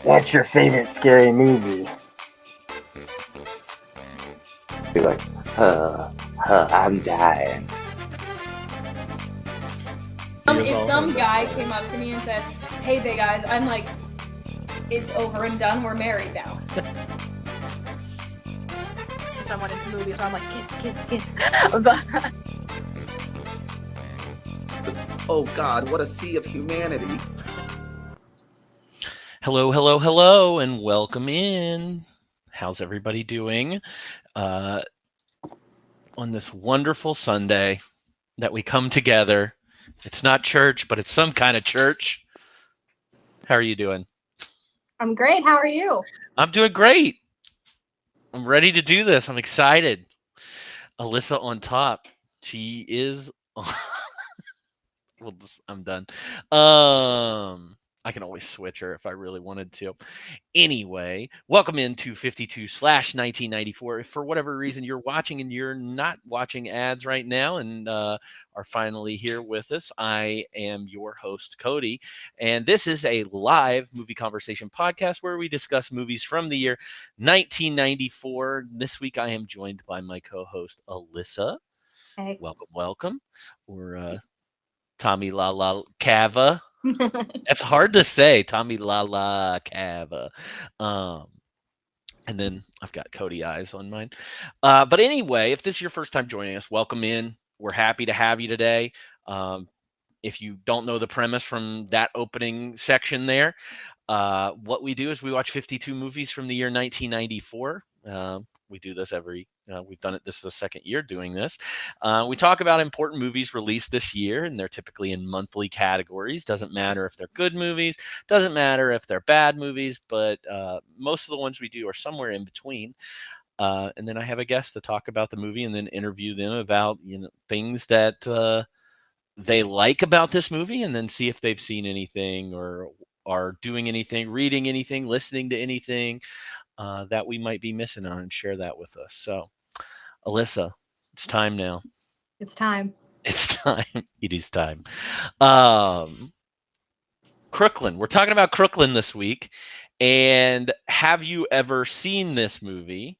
What's your favorite scary movie? Be like, I'm dying. If some guy came up to me and said, "Hey, big eyes," I'm like, "It's over and done. We're married now." Someone into movies, so I'm like, kiss. But Oh God, what a sea of humanity. Hello, and welcome in. How's everybody doing on this wonderful Sunday that we come together? It's not church, but it's some kind of church. How are you doing? I'm great. How are you? I'm doing great. I'm ready to do this. I'm excited. Alyssa on top. She is. Well, I'm done. I can always switch her if I really wanted to. Anyway, welcome into 52/1994. If for whatever reason you're watching and you're not watching ads right now and are finally here with us, I am your host, Cody. And this is a live movie conversation podcast where we discuss movies from the year 1994. This week I am joined by my co-host, Alyssa. Hey. Welcome. Or Tommy La La Cava. That's hard to say, Tommy La La Cava. And then I've got Cody Eyes on mine. But anyway, if this is your first time joining us, welcome in. We're happy to have you today. If you don't know the premise from that opening section there, what we do is we watch 52 movies from the year 1994. We do this we've done it. This is the second year doing this. We talk about important movies released this year, and they're typically in monthly categories. Doesn't matter if they're good movies, doesn't matter if they're bad movies, but most of the ones we do are somewhere in between. And then I have a guest to talk about the movie and then interview them about things that they like about this movie, and then see if they've seen anything or are doing anything, reading anything, listening to anything that we might be missing on, and share that with us. So, Alyssa, it's time now. It's time. It's time. It is time. Crooklyn. We're talking about Crooklyn this week. And have you ever seen this movie?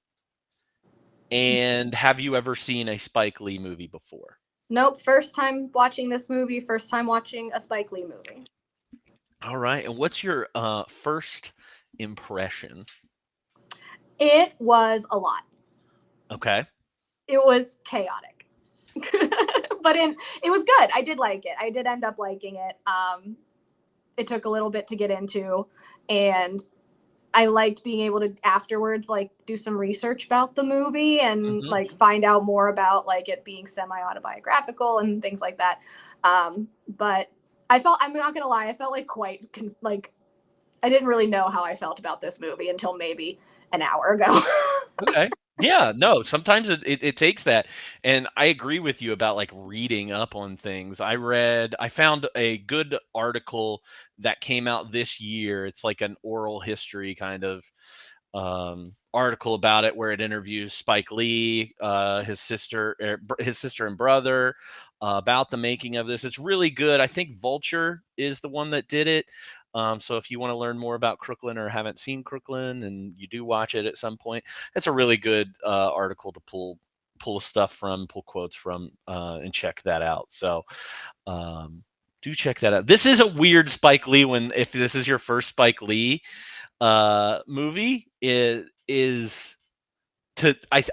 And have you ever seen a Spike Lee movie before? Nope. First time watching this movie. First time watching a Spike Lee movie. All right. And what's your first impression? It was a lot. Okay. It was chaotic. But it was good. I did like it. I did end up liking it. It took a little bit to get into, and I liked being able to afterwards do some research about the movie and find out more about it being semi-autobiographical and things like that. But I'm not gonna lie, I felt I didn't really know how I felt about this movie until maybe an hour ago. Okay. Yeah, no, sometimes it takes that. And I agree with you about reading up on things. I found a good article that came out this year. It's like an oral history kind of article about it, where it interviews Spike Lee, his sister and brother, about the making of this. It's really good. I think Vulture is the one that did it. So if you want to learn more about Crooklyn or haven't seen Crooklyn and you do watch it at some point, it's a really good article to pull quotes from, and check that out. So do check that out. This is a weird Spike Lee one. If this is your first Spike Lee movie, I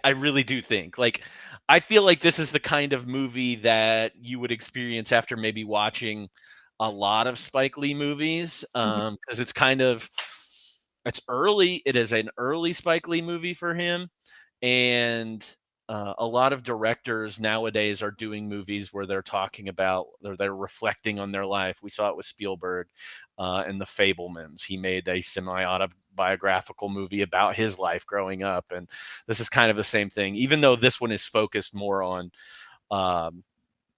really do think I feel like this is the kind of movie that you would experience after maybe watching a lot of Spike Lee movies, because it's early. It is an early Spike Lee movie for him, and a lot of directors nowadays are doing movies where they're talking about, or they're reflecting on their life. We saw it with Spielberg and The Fabelmans. He made a semi-autobiographical movie about his life growing up, and this is kind of the same thing, even though this one is focused more on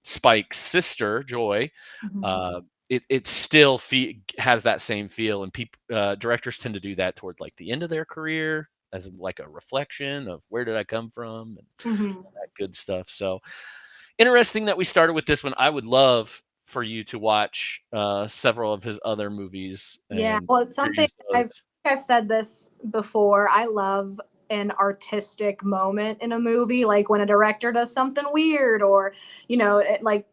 Spike's sister, Joy. It still has that same feel, and directors tend to do that toward the end of their career, as a reflection of where did I come from and that good stuff. So interesting that we started with this one. I would love for you to watch several of his other movies. Yeah, well, it's something I've said this before. I love an artistic moment in a movie, like when a director does something weird, or like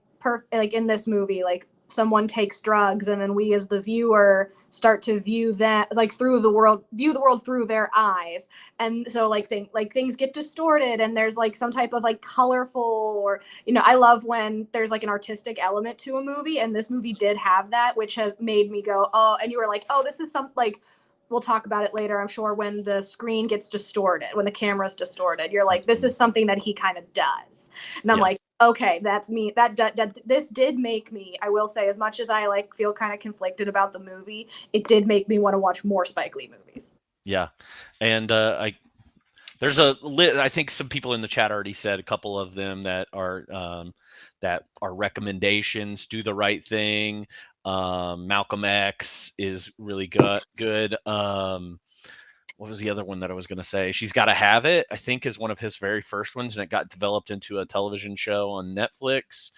in this movie, like someone takes drugs, and then we as the viewer start to view that like view the world through their eyes, and so things get distorted, and there's like some type of like colorful, or I love when there's like an artistic element to a movie, and this movie did have that, which has made me go, oh, and you were like, oh, this is some like we'll talk about it later, I'm sure, when the screen gets distorted, when the camera's distorted. You're like, this is something that he kind of does. And I'm like, okay, that's me. This did make me, I will say, as much as I like feel kind of conflicted about the movie, it did make me want to watch more Spike Lee movies. Yeah. And I think some people in the chat already said a couple of them that are recommendations. Do the Right Thing. Malcolm X is really good. What was the other one that I was going to say? She's Gotta Have It, I think, is one of his very first ones, and it got developed into a television show on Netflix.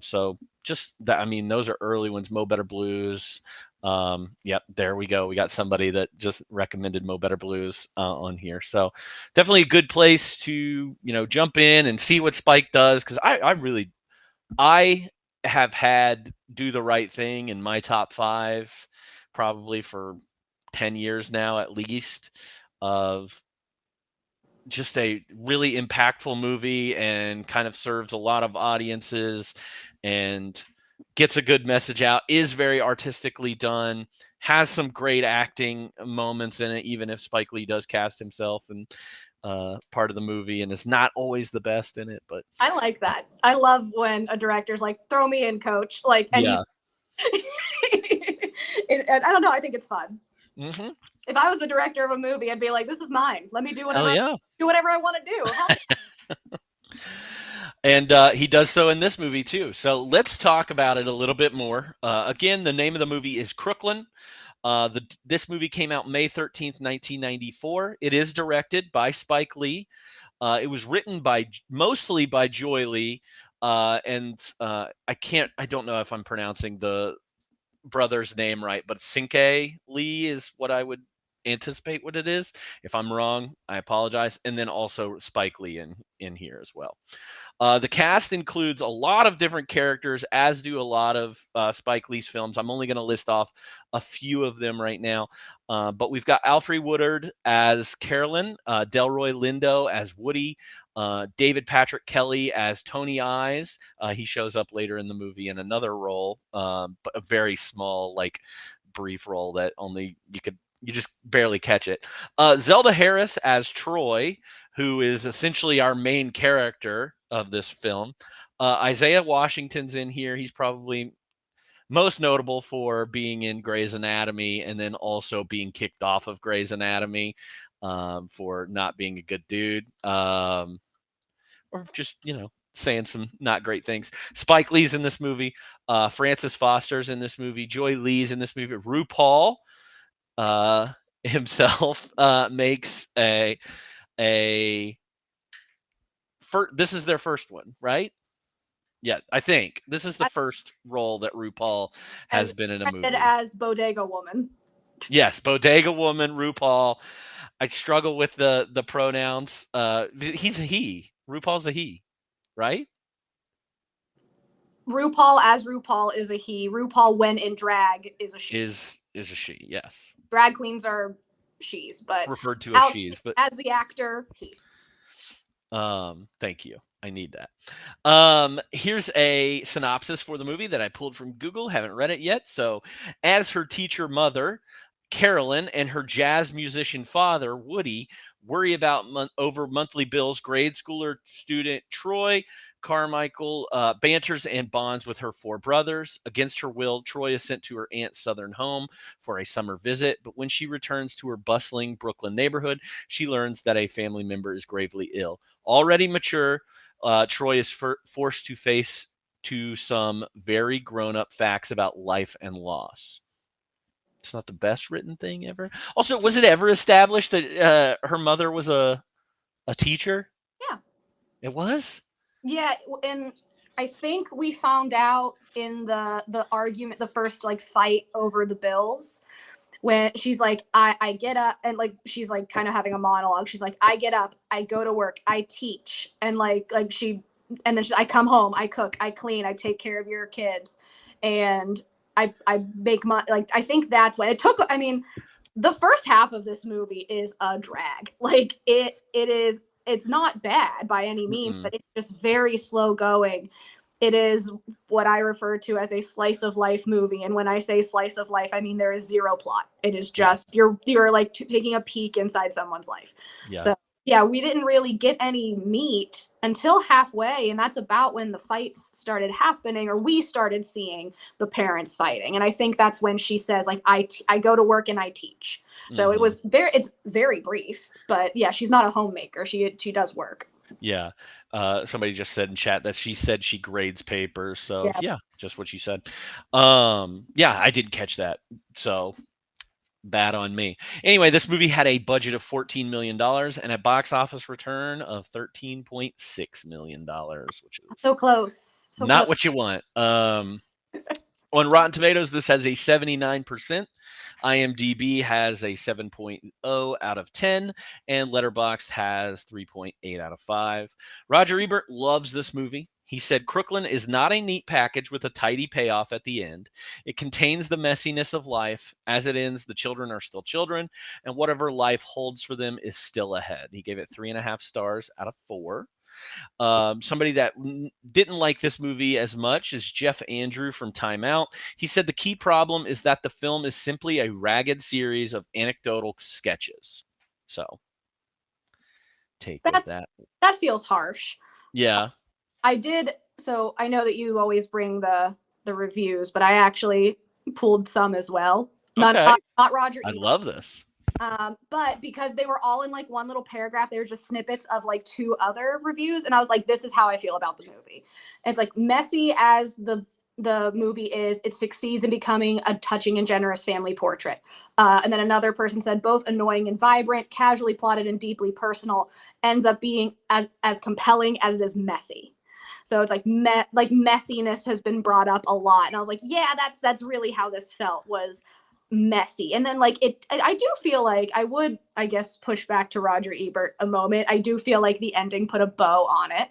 So just that, I mean, those are early ones. Mo Better Blues. Yep, there we go. We got somebody that just recommended Mo Better Blues on here. So definitely a good place to, jump in and see what Spike does. Cause I have had Do the Right Thing in my top 5 probably for 10 years now, at least, of just a really impactful movie, and kind of serves a lot of audiences and gets a good message out, is very artistically done, has some great acting moments in it, even if Spike Lee does cast himself and part of the movie and is not always the best in it. But I like that. I love when a director's like, throw me in, coach. Like, and yeah. I don't know. I think it's fun. Mm-hmm. If I was the director of a movie, I'd be like, this is mine. Let me do whatever, do whatever I want to do. And he does so in this movie too. So let's talk about it a little bit more. Again, the name of the movie is Crooklyn. This movie came out May 13th, 1994. It is directed by Spike Lee. It was written mostly by Joy Lee. And I don't know if I'm pronouncing the brother's name right, but Cinque Lee is what I would anticipate what it is. If I'm wrong, I apologize. And then also Spike Lee in here as well. The cast includes a lot of different characters, as do a lot of Spike Lee's films. I'm only going to list off a few of them right now. But we've got Alfre Woodard as Carolyn, Delroy Lindo as Woody, David Patrick Kelly as Tony Eyes. He shows up later in the movie in another role, but a very small, brief role that only you just barely catch it. Zelda Harris as Troy, who is essentially our main character of this film. Isaiah Washington's in here. He's probably most notable for being in Grey's Anatomy, and then also being kicked off of Grey's Anatomy for not being a good dude, or just, saying some not great things. Spike Lee's in this movie. Francis Foster's in this movie. Joy Lee's in this movie. RuPaul himself makes this is their first one, right? Yeah, I think this is the first role that RuPaul has been in a movie. As Bodega Woman. Yes, Bodega Woman, RuPaul. I struggle with the pronouns. He's a he. RuPaul's a he, right? RuPaul as RuPaul is a he. RuPaul when in drag is a she. Is a she, yes. Drag queens are she's, but referred to as she's, but as the actor, he. Thank you. I need that. Here's a synopsis for the movie that I pulled from Google. Haven't read it yet. So, as her teacher mother, Carolyn, and her jazz musician father, Woody, worry about over monthly bills, grade schooler student Troy Carmichael banters and bonds with her 4 brothers. Against her will, Troy is sent to her aunt's southern home for a summer visit. But when she returns to her bustling Brooklyn neighborhood, she learns that a family member is gravely ill. Already mature, Troy is forced to face some very grown-up facts about life and loss. It's not the best written thing ever. Also, was it ever established that her mother was a teacher? Yeah. It was? Yeah, and I think we found out in the argument, the first fight over the bills. when she's like, I get up, and like she's like kind of having a monologue. She's like, I get up, I go to work, I teach, and and then I come home, I cook, I clean, I take care of your kids, and I make my, like, I think that's what it took. I mean, the first half of this movie is a drag. Like it's not bad by any means, Mm-mm. but it's just very slow going. It is what I refer to as a slice of life movie. And when I say slice of life, I mean there is zero plot. It is just you're like taking a peek inside someone's life. Yeah. So yeah, we didn't really get any meat until halfway, and that's about when the fights started happening, or we started seeing the parents fighting. And I think that's when she says, like, I go to work and I teach. So it's very brief, but yeah, she's not a homemaker. She does work. Yeah. Somebody just said in chat that she said she grades papers. So yeah, just what she said. Yeah, I didn't catch that. So bad on me. Anyway, this movie had a budget of $14 million and a box office return of $13.6 million, which is so close. not what you want. On Rotten Tomatoes, this has a 79%. IMDb has a 7.0 out of 10, and Letterboxd has 3.8 out of 5. Roger Ebert loves this movie. He said, Crooklyn is not a neat package with a tidy payoff at the end. It contains the messiness of life. As it ends, the children are still children, and whatever life holds for them is still ahead. He gave it 3.5 stars out of 4. Somebody that didn't like this movie as much is Jeff Andrew from Time Out. He said the key problem is that the film is simply a ragged series of anecdotal sketches. So, take with that. That feels harsh. Yeah. So I know that you always bring the reviews, but I actually pulled some as well. Okay. Not Roger. I love this. But because they were all in like one little paragraph, they were just snippets of like 2 other reviews, and I was like, this is how I feel about the movie. And it's like, messy as the movie is, it succeeds in becoming a touching and generous family portrait. And then another person said, both annoying and vibrant, casually plotted and deeply personal, ends up being as compelling as it is messy. So it's like messiness has been brought up a lot, and I was like, yeah, that's really how this felt, was messy. And then like I do feel like I would, I guess, push back to Roger Ebert a moment. I do feel like the ending put a bow on it.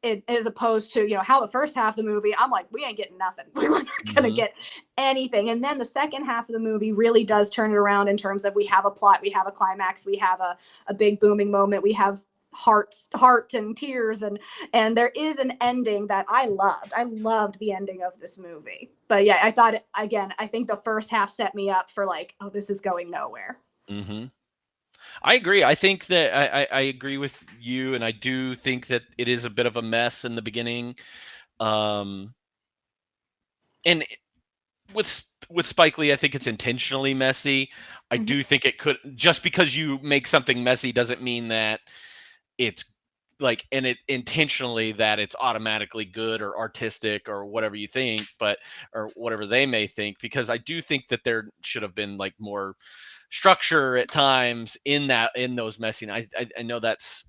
It as opposed to, how the first half of the movie, I'm like, we ain't getting nothing. We're not gonna get anything. And then the second half of the movie really does turn it around in terms of, we have a plot, we have a climax, we have a big booming moment, we have heart and tears, and there is an ending that I loved the ending of this movie. But yeah, I thought I think the first half set me up for like, oh, this is going nowhere. I agree. I think that I agree with you, and I do think that it is a bit of a mess in the beginning. And with Spike Lee, I think it's intentionally messy. I do think it could, just because you make something messy doesn't mean that it's like, and it intentionally that it's automatically good or artistic or whatever you think, or whatever they may think, because I do think that there should have been like more structure at times in those messy. I know that's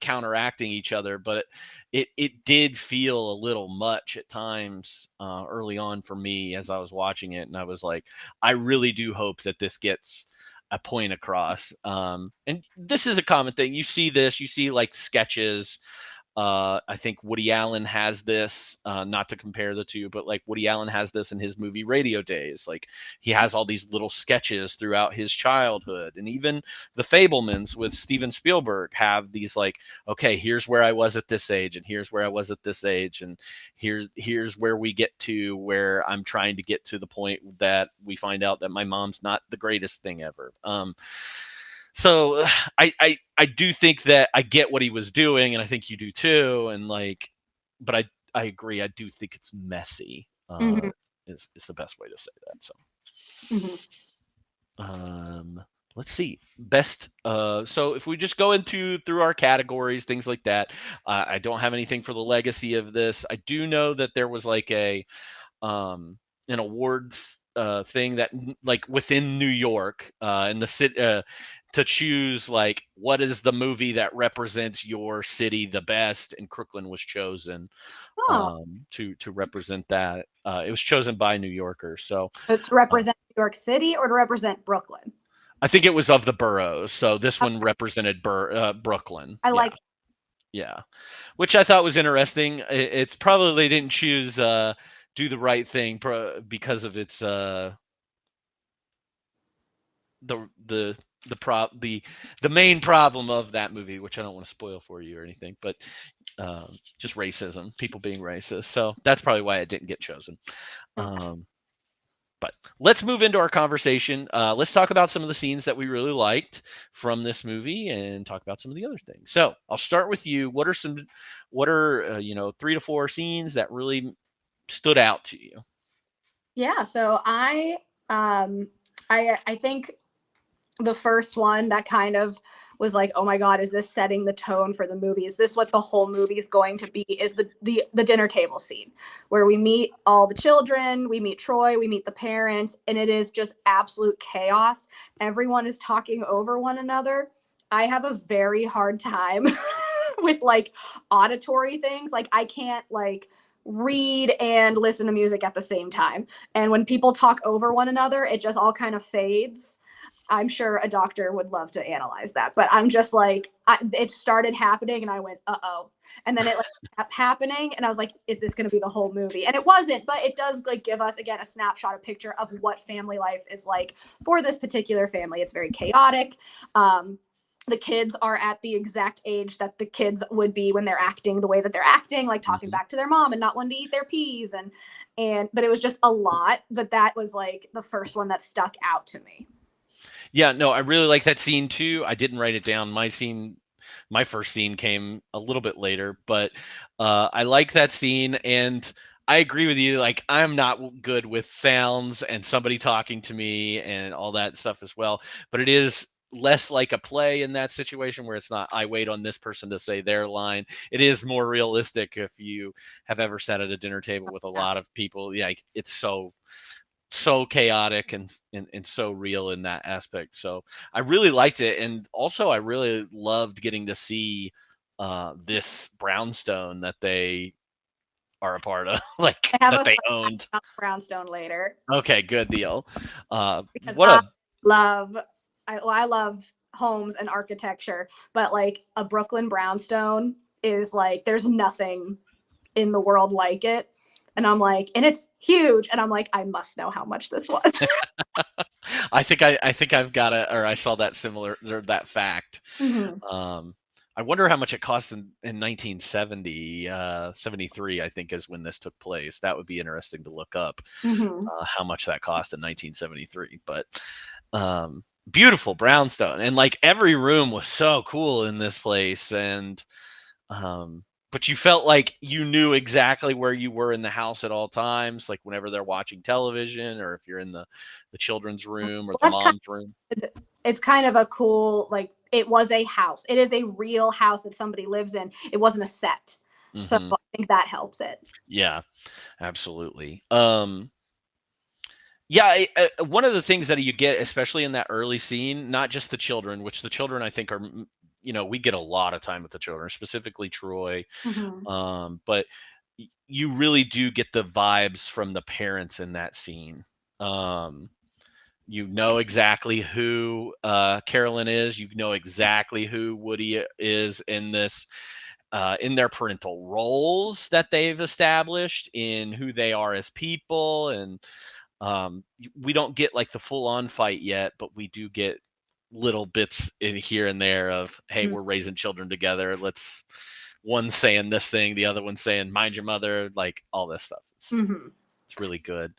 counteracting each other, but it did feel a little much at times early on for me as I was watching it, and I was like, I really do hope that this gets a point across. And this is a common thing. You see like sketches. I think Woody Allen has this, not to compare the two, but like Woody Allen has this in his movie Radio Days. Like, he has all these little sketches throughout his childhood. And even the Fablemans with Steven Spielberg have these like, okay, here's where I was at this age, and here's where I was at this age, and here's where we get to where I'm trying to get to the point that we find out that my mom's not the greatest thing ever. So I do think that I get what he was doing, and I think you do too. And like, but I agree. I do think it's messy. Is the best way to say that. So, let's see. Best. So if we just go through our categories, things like that. I don't have anything for the legacy of this. I do know that there was like an awards thing that like within New York in the city to choose like what is the movie that represents your city the best, and Crooklyn was chosen Oh, to represent that. It was chosen by New Yorkers, so but to represent New York City or to represent Brooklyn? I think it was of the boroughs. So this one represented Brooklyn. I Yeah, like. yeah, which I thought was interesting. It's probably they didn't choose Do the Right Thing because of its the the the main problem of that movie, which I don't want to spoil for you or anything, but just racism, people being racist. So that's probably why it didn't get chosen. But let's move into our conversation. Let's talk about some of the scenes that we really liked from this movie, and talk about some of the other things. So I'll start with you. What are 3 to 4 scenes that really stood out to you? Yeah, so I think the first one that kind of was like, oh my God, is this setting the tone for the movie? Is this what the whole movie is going to be? Is the dinner table scene where we meet all the children, we meet Troy, we meet the parents, and it is just absolute chaos. Everyone is talking over one another. I have a very hard time with like auditory things. Like I can't like read and listen to music at the same time. And when people talk over one another, it just all kind of fades. I'm sure a doctor would love to analyze that, but I'm just like, it started happening and I went, uh-oh. And then it like kept happening and I was like, is this going to be the whole movie? And it wasn't, but it does like give us, again, a snapshot, a picture of what family life is like for this particular family. It's very chaotic. The kids are at the exact age that the kids would be when they're acting the way that they're acting, like talking back to their mom and not wanting to eat their peas. But it was just a lot, but that was like the first one that stuck out to me. Yeah, no, I really like that scene too. I didn't write it down. My first scene came a little bit later, but I like that scene, and I agree with you. Like, I'm not good with sounds and somebody talking to me and all that stuff as well, but it is less like a play in that situation where it's not I wait on this person to say their line. It is more realistic if you have ever sat at a dinner table with a lot of people. Yeah, it's so chaotic and so real in that aspect. So I really liked it, and also I really loved getting to see this brownstone that they are a part of, like I have that a they fun owned. fact about Brownstone later Okay, good deal. because What I a love, I love homes and architecture, but like a Brooklyn brownstone is like, there's nothing in the world like it. And I'm like, and it's huge. And I'm like, I must know how much this was. I think I've got it, or I saw that similar or that fact. Mhm. I wonder how much it cost in 1970, 73, I think is when this took place. That would be interesting to look up Mhm. how much that cost in 1973. But beautiful brownstone, and like every room was so cool in this place, and but you felt like you knew exactly where you were in the house at all times, like whenever they're watching television, or if you're in the children's room or Well, the mom's room. it's kind of a cool, like, it was a house. It is a real house that somebody lives in. It wasn't a set. So Hmm. I think that helps it. Yeah, absolutely. Yeah, one of the things that you get, especially in that early scene, not just the children, which the children I think are, we get a lot of time with the children, specifically Troy, Mhm. but you really do get the vibes from the parents in that scene. You know exactly who Carolyn is. You know exactly who Woody is in their parental roles that they've established, in who they are as people, and we don't get like the full on fight yet, but we do get little bits in here and there of, hey, Mhm. we're raising children together. Let's one saying this thing, the other one saying mind your mother, like all this stuff. Mhm. It's really good.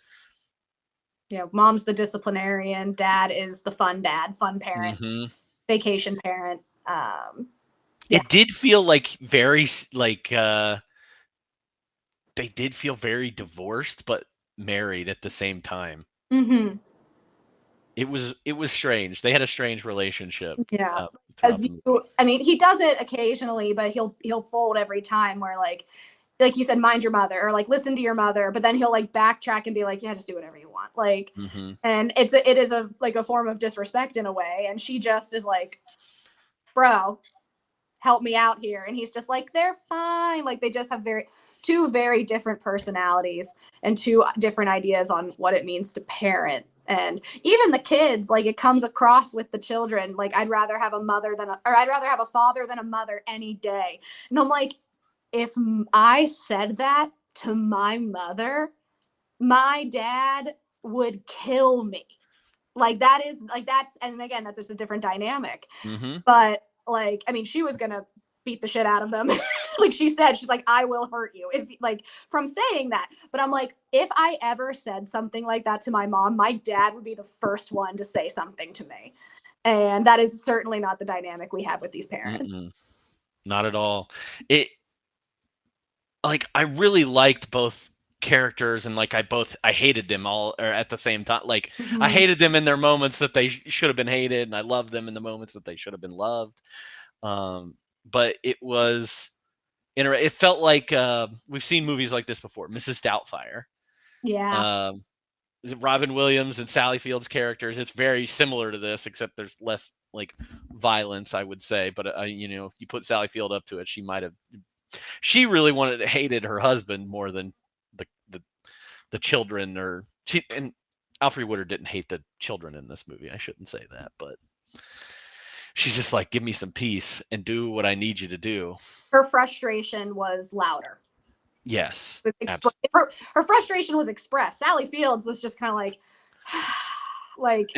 Yeah, mom's the disciplinarian, dad is the dad, fun parent, Hmm. vacation parent. Yeah. It did feel like they did feel very divorced, but married at the same time. Mhm. It was strange. They had a strange relationship Yeah. throughout As the movie. you, I mean, he does it occasionally, but he'll fold every time where like like you said, mind your mother, or like listen to your mother, but then he'll like backtrack and be like, yeah, just do whatever you want. Like, and it is like a form of disrespect in a way. And she just is like, bro, help me out here. And he's just like, they're fine. Like, they just have two very different personalities and two different ideas on what it means to parent. And even the kids, like, it comes across with the children. Like, I'd rather have I'd rather have a father than a mother any day. And I'm like, if I said that to my mother, my dad would kill me. Like, that is like, and again, that's just a different dynamic. But like, I mean, she was gonna beat the shit out of them. Like she said, she's like, I will hurt you, if like, from saying that. But I'm like, if I ever said something like that to my mom, my dad would be the first one to say something to me. And that is certainly not the dynamic we have with these parents. Not at all. Like, I really liked both characters, and like I hated them all or at the same time. Like, I hated them in their moments that they should have been hated, and I loved them in the moments that they should have been loved. But it felt like we've seen movies like this before. Mrs. Doubtfire. Yeah. Robin Williams and Sally Field's characters, it's very similar to this, except there's less like violence, I would say. But you put Sally Field up to it, she really hated her husband more than the children, and Alfre Woodard didn't hate the children in this movie. I shouldn't say that, but she's just like, give me some peace and do what I need you to do. Her frustration was louder. Yes. Her frustration was expressed. Sally Fields was just kind of like, like.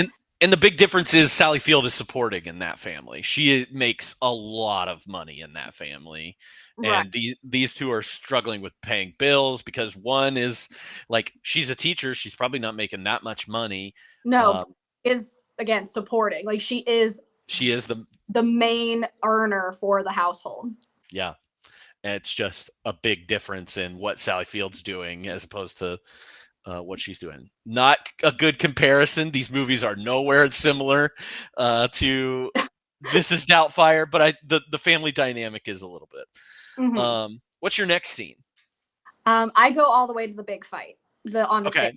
And the big difference is Sally Field is supporting in that family. She makes a lot of money in that family. Right. And these two are struggling with paying bills because one is like, she's a teacher. She's probably not making that much money. No, is again supporting. Like she is the main earner for the household. Yeah. And it's just a big difference in what Sally Field's doing as opposed to what she's doing. Not a good comparison. These movies are nowhere similar to Mrs. Doubtfire, but the family dynamic is a little bit. What's your next scene? I go all the way to the big fight on the stage.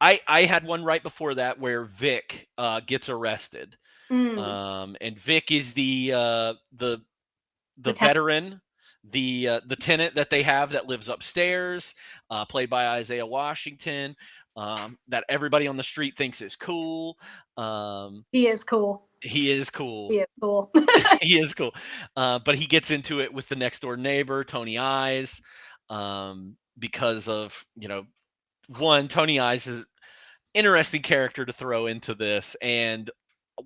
I had one right before that where Vic gets arrested. And Vic is the veteran, the tenant that they have that lives upstairs, played by Isaiah Washington, that everybody on the street thinks is cool. He is cool. He is cool. He is cool. He is cool. But he gets into it with the next door neighbor, Tony Eyes, because of, one, Tony Eyes is an interesting character to throw into this. And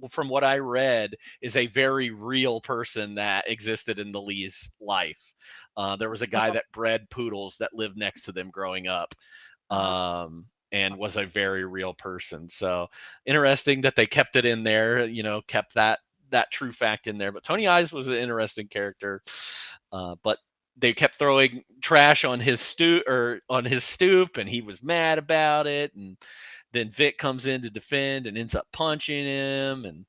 from what I read, is a very real person that existed in the Lee's life. There was a guy that bred poodles that lived next to them growing up, and was a very real person. So interesting that they kept it in there, kept that true fact in there. But Tony Eyes was an interesting character, but they kept throwing trash on his stoop, and he was mad about it. And then Vic comes in to defend and ends up punching him, and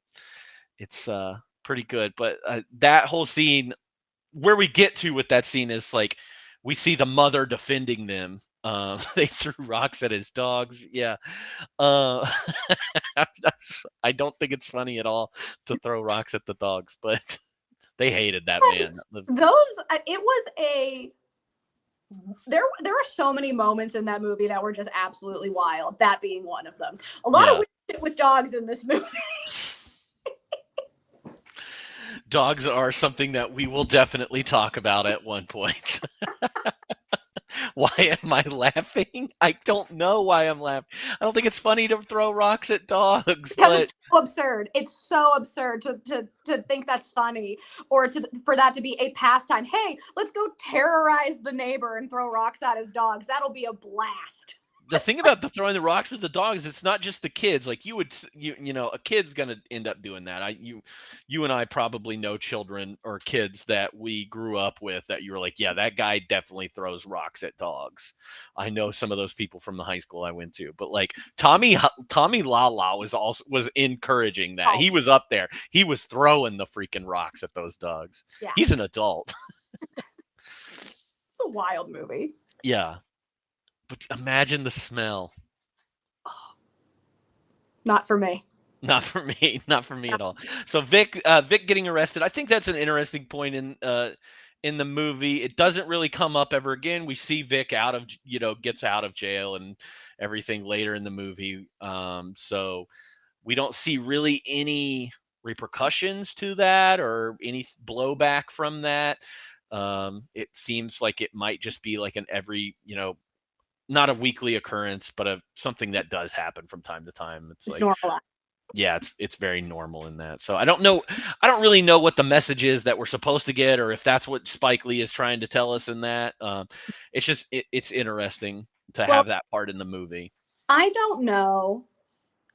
it's pretty good. But that whole scene, where we get to with that scene is like, we see the mother defending them. They threw rocks at his dogs. Yeah. I don't think it's funny at all to throw rocks at the dogs, but they hated that man. There are so many moments in that movie that were just absolutely wild, that being one of them. A lot of weird shit with dogs in this movie. Dogs are something that we will definitely talk about at one point. Why am I laughing? I don't know why I'm laughing. I don't think it's funny to throw rocks at dogs. Because it's so absurd. It's so absurd to think that's funny, or for that to be a pastime. Hey, let's go terrorize the neighbor and throw rocks at his dogs. That'll be a blast. The thing about throwing the rocks at the dogs, it's not just the kids. Like a kid's gonna end up doing that. You and I probably know children or kids that we grew up with that you were like, yeah, that guy definitely throws rocks at dogs. I know some of those people from the high school I went to, but like Tommy Lala was encouraging that. He was up there. He was throwing the freaking rocks at those dogs. Yeah. He's an adult. It's a wild movie. Yeah. But imagine the smell. Not for me. Not for me. Not for me at all. So Vic getting arrested. I think that's an interesting point in the movie. It doesn't really come up ever again. We see Vic out of gets out of jail and everything later in the movie. So we don't see really any repercussions to that or any blowback from that. It seems like it might just be like an every, not a weekly occurrence, but something that does happen from time to time. It's like, normalized. yeah, it's very normal in that. So I don't really know what the message is that we're supposed to get, or if that's what Spike Lee is trying to tell us in that. It's just it's interesting to have that part in the movie. I don't know.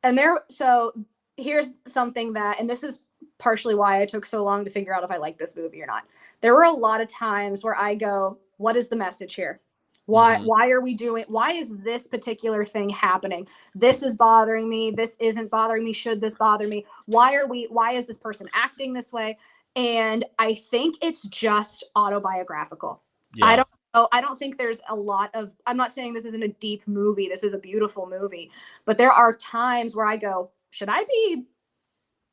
And so here's something that, and this is partially why I took so long to figure out if I like this movie or not. There were a lot of times where I go, what is the message here? Why are we doing, why is this particular thing happening? This is bothering me. This isn't bothering me. Should this bother me? Why is this person acting this way? And I think it's just autobiographical. Yeah. I don't think there's a lot of, I'm not saying this isn't a deep movie. This is a beautiful movie, but there are times where I go, should I be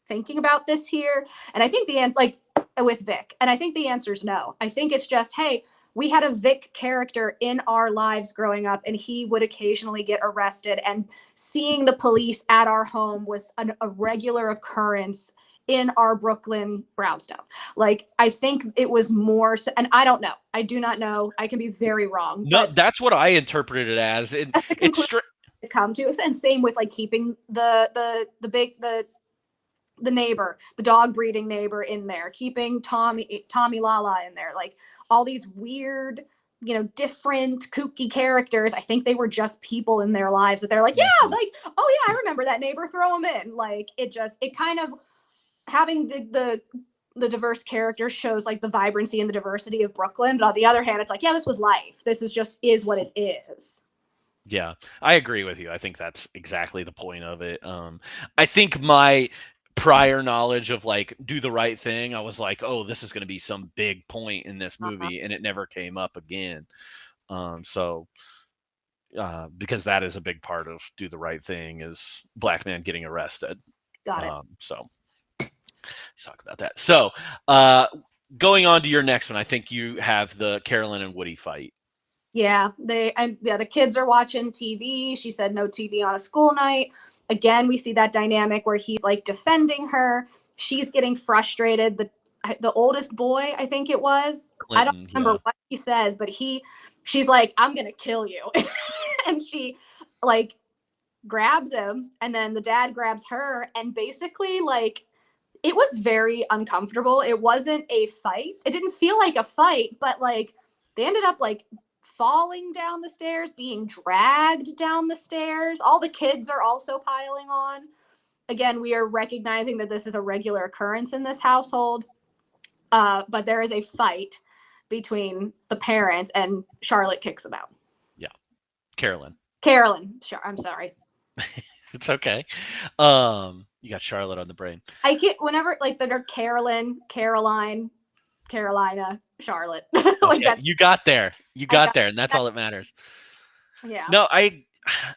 thinking about this here? And I think like with Vic, and I think the answer is no. I think it's just, hey, we had a Vic character in our lives growing up, and he would occasionally get arrested, and seeing the police at our home was a regular occurrence in our Brooklyn brownstone. Like, I think it was more, and I don't know. I do not know. I can be very wrong. No, that's what I interpreted it as. It's to come to, and same with like keeping the neighbor, the dog breeding neighbor in there, keeping Tommy Lala in there, like all these weird, different kooky characters. I think they were just people in their lives that they're like, yeah, like, oh yeah, I remember that neighbor, throw him in. Like, it kind of, having the diverse characters shows like the vibrancy and the diversity of Brooklyn. But on the other hand, it's like, yeah, this was life. This is what it is. Yeah, I agree with you. I think that's exactly the point of it. I think my prior knowledge of like Do the Right Thing, I was like, oh, this is going to be some big point in this movie, and it never came up again. Because that is a big part of Do the Right Thing is black man getting arrested. Got it. So let's talk about that. So going on to your next one, I think you have the Carolyn and Woody fight. Yeah, the kids are watching TV. She said no TV on a school night. Again, we see that dynamic where he's like defending her. She's getting frustrated. The oldest boy, I think it was. Clinton, I don't remember what he says, but she's like, I'm gonna kill you. And she like grabs him, and then the dad grabs her, and basically like it was very uncomfortable. It wasn't a fight. It didn't feel like a fight, but like they ended up like falling down the stairs, being dragged down the stairs. All the kids are also piling on. Again, we are recognizing that this is a regular occurrence in this household. But there is a fight between the parents, and Charlotte kicks them out. Yeah. Carolyn. I'm sorry. It's okay. You got Charlotte on the brain. I can't, whenever like they're Carolyn, Caroline, Carolina, Charlotte. Like okay, you got there. You got there, and that's all that matters. Yeah. No, I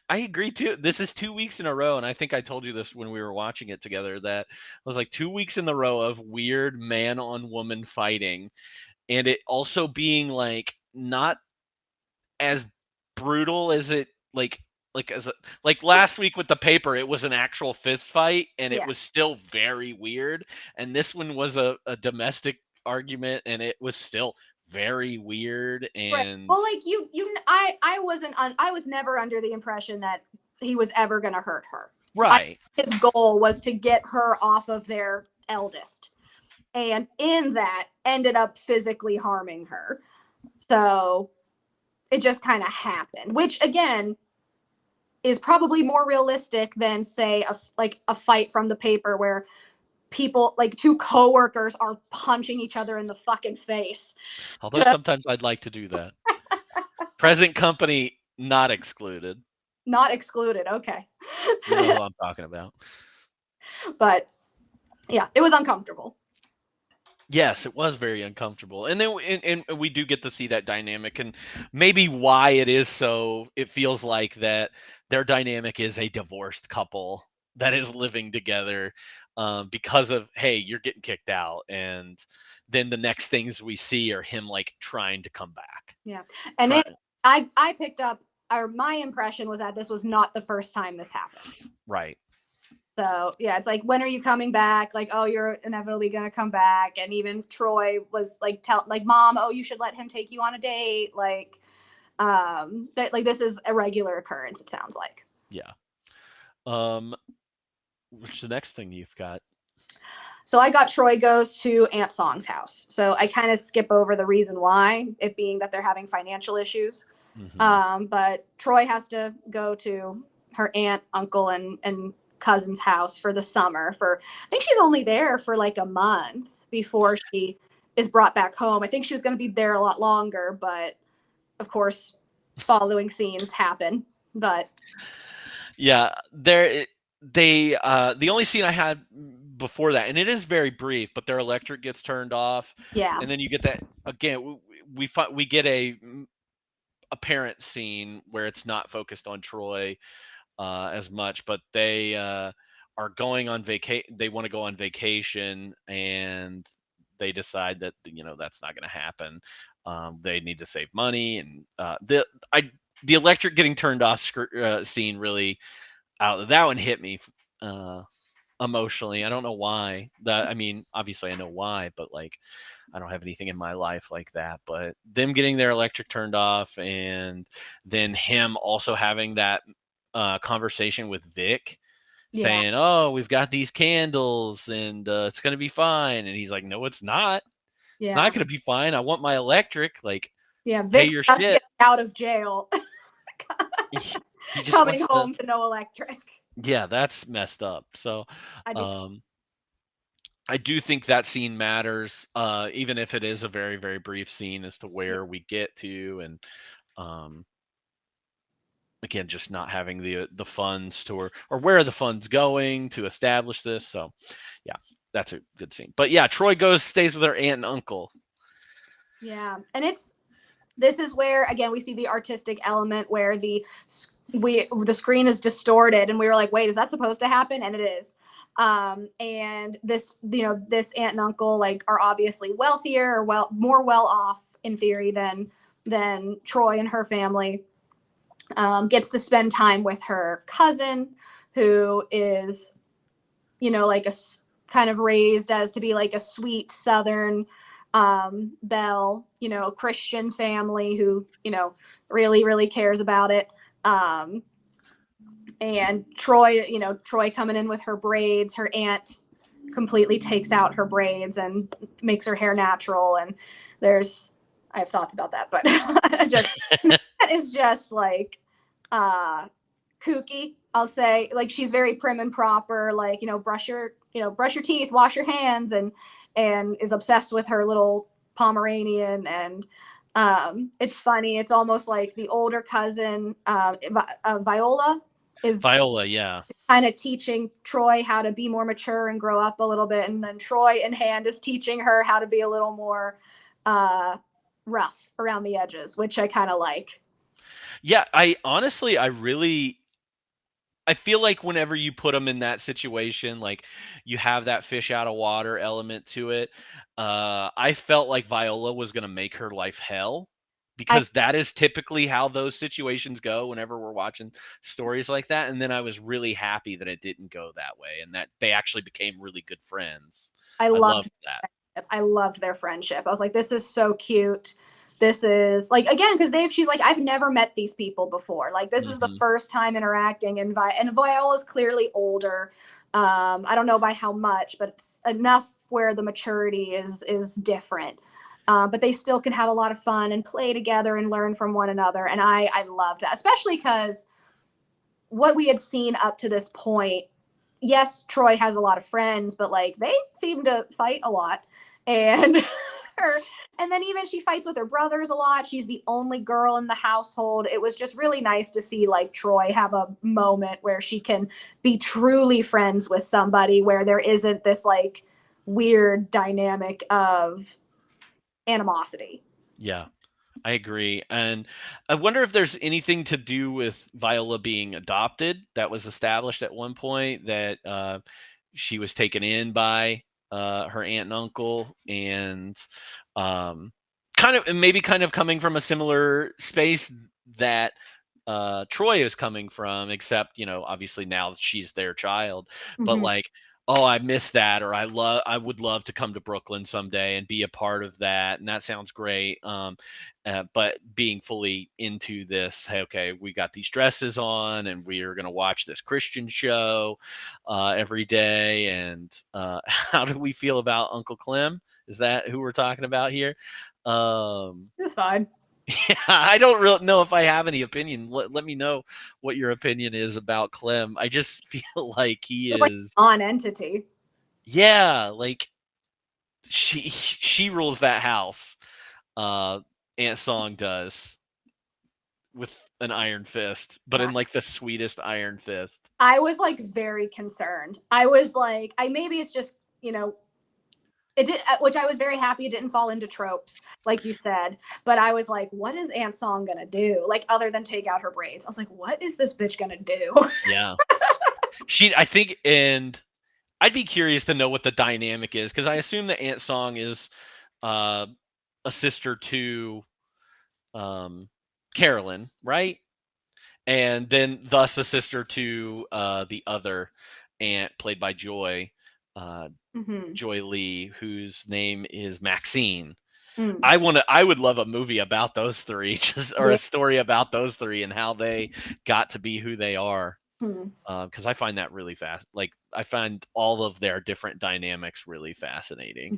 agree too. This is 2 weeks in a row, and I think I told you this when we were watching it together, that it was like 2 weeks in a row of weird man on woman fighting, and it also being like not as brutal as it like last week with the paper, it was an actual fist fight, and it was still very weird. And this one was a domestic argument, and it was still very weird. And right. Well, like I was never under the impression that he was ever going to hurt her. Right. His goal was to get her off of their eldest, and in that ended up physically harming her. So it just kind of happened, which again is probably more realistic than say a fight from the paper where people, like two coworkers, are punching each other in the fucking face. Although sometimes I'd like to do that. Present company not excluded. Not excluded. Okay. You know who I'm talking about. But yeah, it was uncomfortable. Yes, it was very uncomfortable, and then and we do get to see that dynamic, and maybe why it is so. It feels like that their dynamic is a divorced couple that is living together, because of, hey, you're getting kicked out, and then the next things we see are him like trying to come back. Yeah. And Try, I picked up, or my impression was that this was not the first time this happened. right. So yeah, it's like, when are you coming back? Like, oh, you're inevitably gonna come back. And even Troy was like, Mom, oh, you should let him take you on a date. Like, that, like, this is a regular occurrence, it sounds like. Yeah. Which the next thing you've got? So I got Troy goes to Aunt Song's house. So I kind of skip over the reason why, it being that they're having financial issues. But Troy has to go to her aunt, uncle, and cousin's house for the summer. I think she's only there for like a month before she is brought back home. I think she was going to be there a lot longer, but of course, following scenes happen. But yeah, the only scene I had before that, and it is very brief, but their electric gets turned off. Yeah. And then you get that again. We get a parent scene where it's not focused on Troy as much, but they are going on vacation. They want to go on vacation, and they decide that that's not going to happen. They need to save money, and the electric getting turned off scene really that one hit me emotionally. I don't know why. I mean, obviously I know why, but like I don't have anything in my life like that. But them getting their electric turned off, and then him also having that conversation with Vic, saying, "Oh, we've got these candles, and it's gonna be fine." And he's like, "No, it's not. Yeah. It's not gonna be fine. I want my electric. Like, yeah, pay Vic your just shit." get out of jail. He just Coming wants home to no electric. Yeah, that's messed up. So, I do think that scene matters, even if it is a very, very brief scene as to where we get to, and again, just not having the funds to, or where are the funds going to establish this. So, yeah, that's a good scene. But yeah, Troy stays with her aunt and uncle. Yeah, and this is where again we see the artistic element where the screen is distorted, and we were like, wait, is that supposed to happen? And it is. And this this aunt and uncle like are obviously wealthier, or more well off in theory than Troy and her family. Gets to spend time with her cousin, who is like a kind of raised as to be like a sweet Southern belle, Christian family who really, really cares about it. And Troy coming in with her braids, her aunt completely takes out her braids and makes her hair natural. And I have thoughts about that, but that is just like kooky, I'll say. Like, she's very prim and proper, like, brush your teeth, wash your hands, and is obsessed with her little Pomeranian. And it's funny. It's almost like the older cousin, Viola, yeah, kind of teaching Troy how to be more mature and grow up a little bit. And then Troy in hand is teaching her how to be a little more rough around the edges, which I kind of like. Yeah, I feel like whenever you put them in that situation, like you have that fish out of water element to it. I felt like Viola was going to make her life hell, because that is typically how those situations go whenever we're watching stories like that. And then I was really happy that it didn't go that way, and that they actually became really good friends. I loved that. I loved their friendship. I was like, this is so cute. This is like, again, because she's like, I've never met these people before. Like, this is the first time interacting, and Viola's clearly older. I don't know by how much, but it's enough where the maturity is different. But they still can have a lot of fun and play together and learn from one another. And I loved that, especially because what we had seen up to this point, yes, Troy has a lot of friends, but like they seem to fight a lot. And and then even she fights with her brothers a lot. She's the only girl in the household. It was just really nice to see like Troy have a moment where she can be truly friends with somebody, where there isn't this like weird dynamic of animosity. Yeah, I agree. And I wonder if there's anything to do with Viola being adopted. That was established at one point that she was taken in by her aunt and uncle, and um, kind of coming from a similar space that Troy is coming from, except, obviously now that she's their child. But Mhm. like, oh, I miss that, or I would love to come to Brooklyn someday and be a part of that, and that sounds great. But being fully into this, hey, okay, we got these dresses on, and we are going to watch this Christian show every day. And how do we feel about Uncle Clem? Is that who we're talking about here? It's fine. Yeah, I don't really know if I have any opinion. Let me know what your opinion is about Clem. I just feel like he It's like is, a non-entity. yeah, like she rules that house. Aunt Song does with an iron fist, but in like the sweetest iron fist. I was like very concerned. I was like, maybe it's just, it did, which I was very happy it didn't fall into tropes, like you said. But I was like, what is Aunt Song gonna do? Like, other than take out her braids. I was like, what is this bitch gonna do? Yeah. I think, and I'd be curious to know what the dynamic is, because I assume that Aunt Song is a sister to Carolyn, right? And then thus a sister to the other aunt, played by Joy, Joy Lee, whose name is Maxine. Mm. I would love a movie about those three, or a story about those three and how they got to be who they are. Because I find that really fast. Like, I find all of their different dynamics really fascinating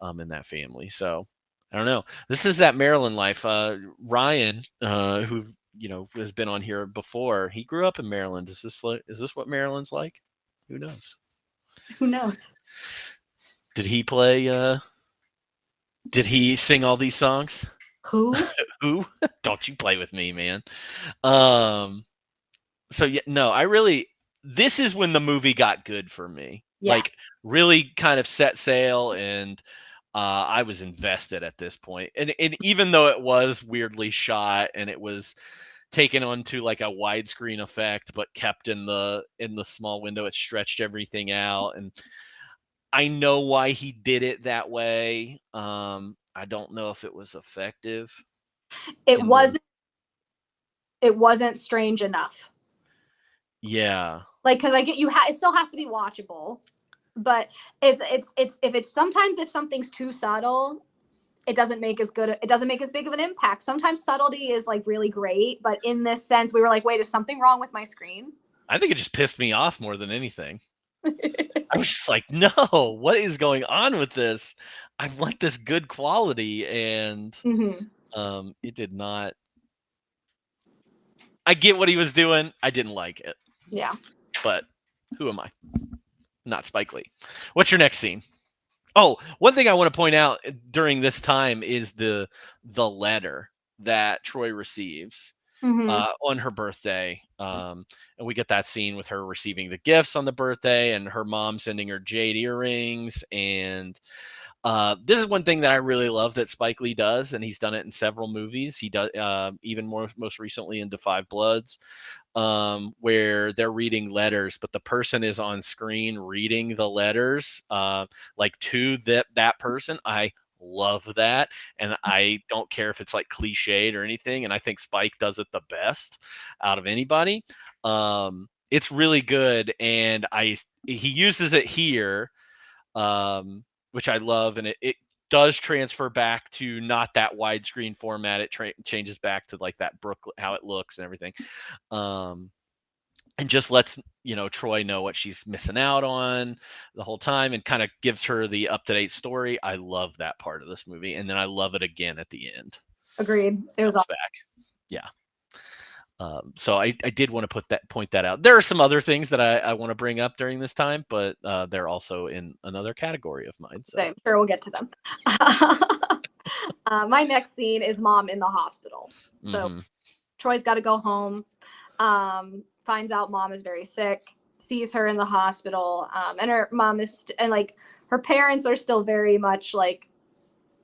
in that family. So I don't know. This is that Maryland life. Ryan, who has been on here before, he grew up in Maryland. Is this what Maryland's like? Who knows? Who knows? Did he play? Did he sing all these songs? Who? Who? Don't you play with me, man. So yeah, no, this is when the movie got good for me. Yeah. Like, really kind of set sail, and I was invested at this point. And even though it was weirdly shot and it was taken onto like a widescreen effect, but kept in the small window, it stretched everything out. And I know why he did it that way. I don't know if it was effective. It wasn't strange enough. Yeah. Like, because I get it still has to be watchable, but if something's too subtle, it doesn't make as big of an impact. Sometimes subtlety is like really great, but in this sense, we were like, wait, is something wrong with my screen? I think it just pissed me off more than anything. I was just like, no, what is going on with this? I want this good quality, and it did not. I get what he was doing. I didn't like it. Yeah. But who am I? Not Spike Lee. What's your next scene? Oh, one thing I want to point out during this time is the letter that Troy receives on her birthday. And we get that scene with her receiving the gifts on the birthday, and her mom sending her jade earrings. And this is one thing that I really love that Spike Lee does, and he's done it in several movies. He does even most recently in Da 5 Bloods, where they're reading letters, but the person is on screen reading the letters like to that person. I love that, and I don't care if it's like cliched or anything, and I think Spike does it the best out of anybody. It's really good, and he uses it here, which I love, and it does transfer back to not that widescreen format. It changes back to like that Brooklyn, how it looks and everything, and just lets Troy know what she's missing out on the whole time, and kind of gives her the up-to-date story. I love that part of this movie, and then I love it again at the end. Agreed. It was awesome. Back. Yeah. So I did want to point that out. There are some other things that I want to bring up during this time, but they're also in another category of mine. So I'm sure we'll get to them. My next scene is mom in the hospital. So Troy's got to go home, finds out mom is very sick, sees her in the hospital, and her mom is and like her parents are still very much like,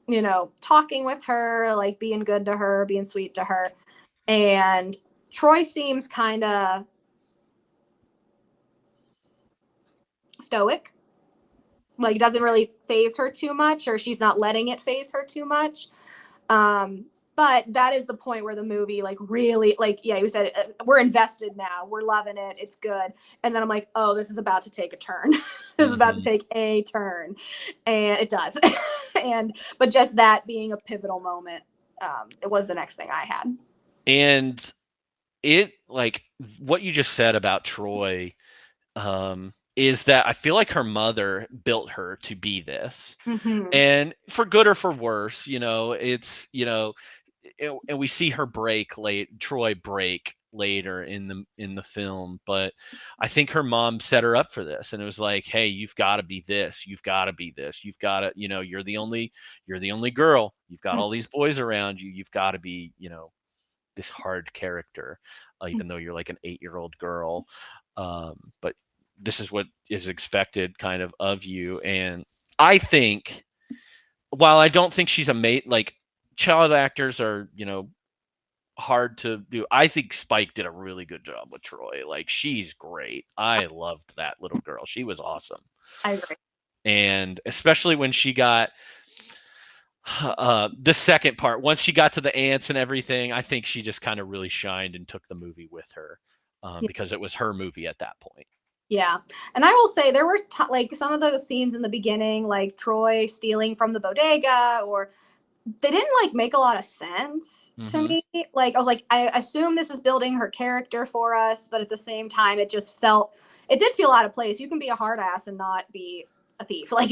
you know, talking with her, like being good to her, being sweet to her. And Troy seems kind of stoic, like doesn't really phase her too much, or she's not letting it phase her too much. But that is the point where the movie like really like, yeah, you said we're invested now, we're loving it, it's good. And then I'm like, oh, this is about to take a turn. This is about to take a turn, and it does. And but just that being a pivotal moment, it was the next thing I had. And it like what you just said about Troy, is that I feel like her mother built her to be this. And for good or for worse, you know, it's, you know, and we see her Troy break later in the film, but I think her mom set her up for this, and it was like, hey, you've got to be this, you've got to be this, you've got to, you know, you're the only girl, you've got all these boys around you, you've got to be, you know, this hard character, even though you're like an 8-year-old girl, but this is what is expected kind of you. And I think, while I don't think she's a mate, like child actors are, you know, hard to do. I think Spike did a really good job with Troy. Like she's great. I loved that little girl. She was awesome. I agree. And especially when she got the second part, once she got to the ants and everything, I think she just kind of really shined and took the movie with her, because it was her movie at that point. Yeah. And I will say there were like some of those scenes in the beginning, like Troy stealing from the bodega, or they didn't like make a lot of sense to me. Like I was like, I assume this is building her character for us, but at the same time, it did feel out of place. You can be a hard ass and not be a thief. Like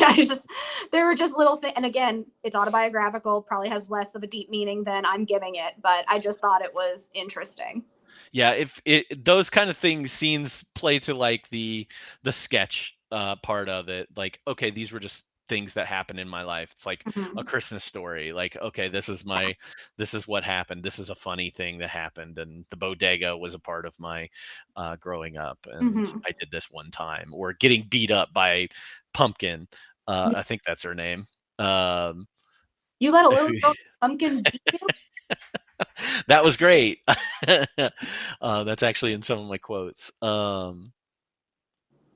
there were just little things. And again, it's autobiographical, probably has less of a deep meaning than I'm giving it, but I just thought it was interesting. Yeah, if those kind of scenes play to like the sketch part of it, like, okay, these were just things that happened in my life. It's like a Christmas story. Like, okay, this is what happened. This is a funny thing that happened, and the bodega was a part of my growing up, and I did this one time. Or getting beat up by Pumpkin. I think that's her name. You let a little pumpkin beat you? That was great. That's actually in some of my quotes. But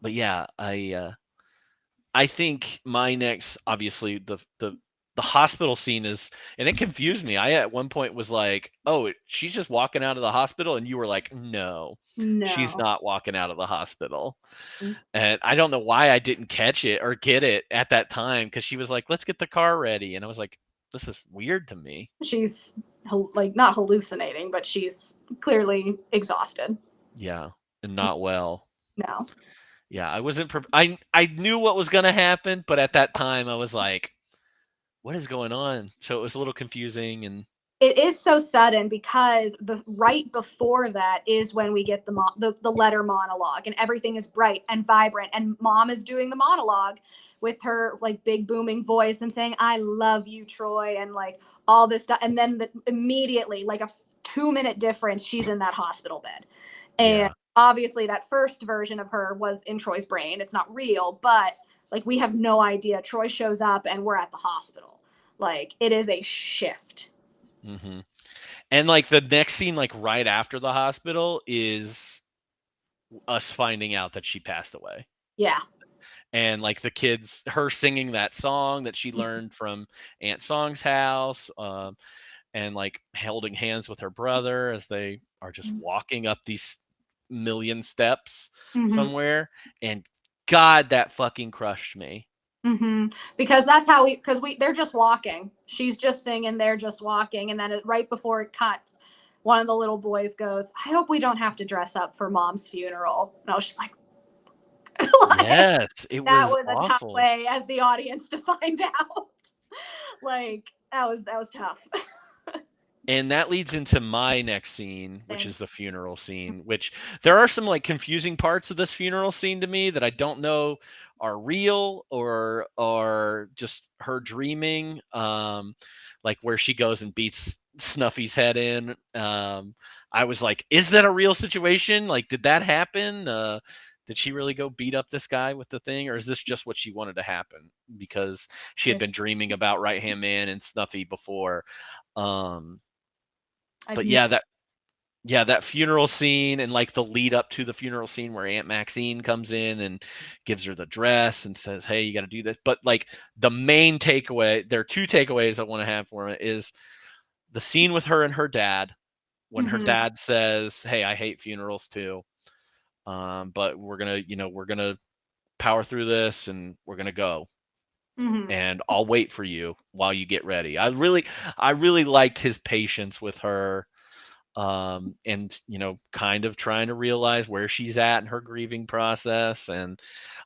yeah, I think my next, obviously the hospital scene is, and it confused me. I at one point was like, oh, she's just walking out of the hospital, and you were like, no, she's not walking out of the hospital. And I don't know why I didn't catch it or get it at that time, because she was like, let's get the car ready, and I was like, this is weird to me. She's like not hallucinating, but she's clearly exhausted. Yeah, and not well. No. Yeah, I wasn't. I knew what was gonna happen, but at that time I was like, what is going on? So it was a little confusing, and it is so sudden because right before that is when we get the letter monologue, and everything is bright and vibrant, and mom is doing the monologue with her like big booming voice and saying, I love you, Troy, and like all this stuff. And then immediately, like a 2-minute difference, she's in that hospital bed. And obviously that first version of her was in Troy's brain. It's not real, but like we have no idea. Troy shows up and we're at the hospital. Like it is a shift. And like the next scene, like right after the hospital, is us finding out that she passed away. Yeah. And like the kids, her singing that song that she learned from Aunt Song's house, and like holding hands with her brother as they are just walking up these million steps somewhere. And God, that fucking crushed me. Because that's how they're just walking. She's just singing, they're just walking. And then right before it cuts, one of the little boys goes, I hope we don't have to dress up for mom's funeral. And I was just like, yes, that was a tough way as the audience to find out. Like that was tough. And that leads into my next scene, which is the funeral scene, which there are some like confusing parts of this funeral scene to me that I don't know are real or just her dreaming. Like where she goes and beats Snuffy's head in. I was like, is that a real situation? Like, did that happen? did she really go beat up this guy with the thing, or is this just what she wanted to happen because she had been dreaming about Right Hand Man and Snuffy before? But that funeral scene and like the lead up to the funeral scene where Aunt Maxine comes in and gives her the dress and says, "Hey, you got to do this." But like the main takeaway, there are two takeaways I want to have for it is the scene with her and her dad when her dad says, "Hey, I hate funerals too. But we're gonna power through this and we're gonna go. And I'll wait for you while you get ready." I really liked his patience with her, and kind of trying to realize where she's at in her grieving process. And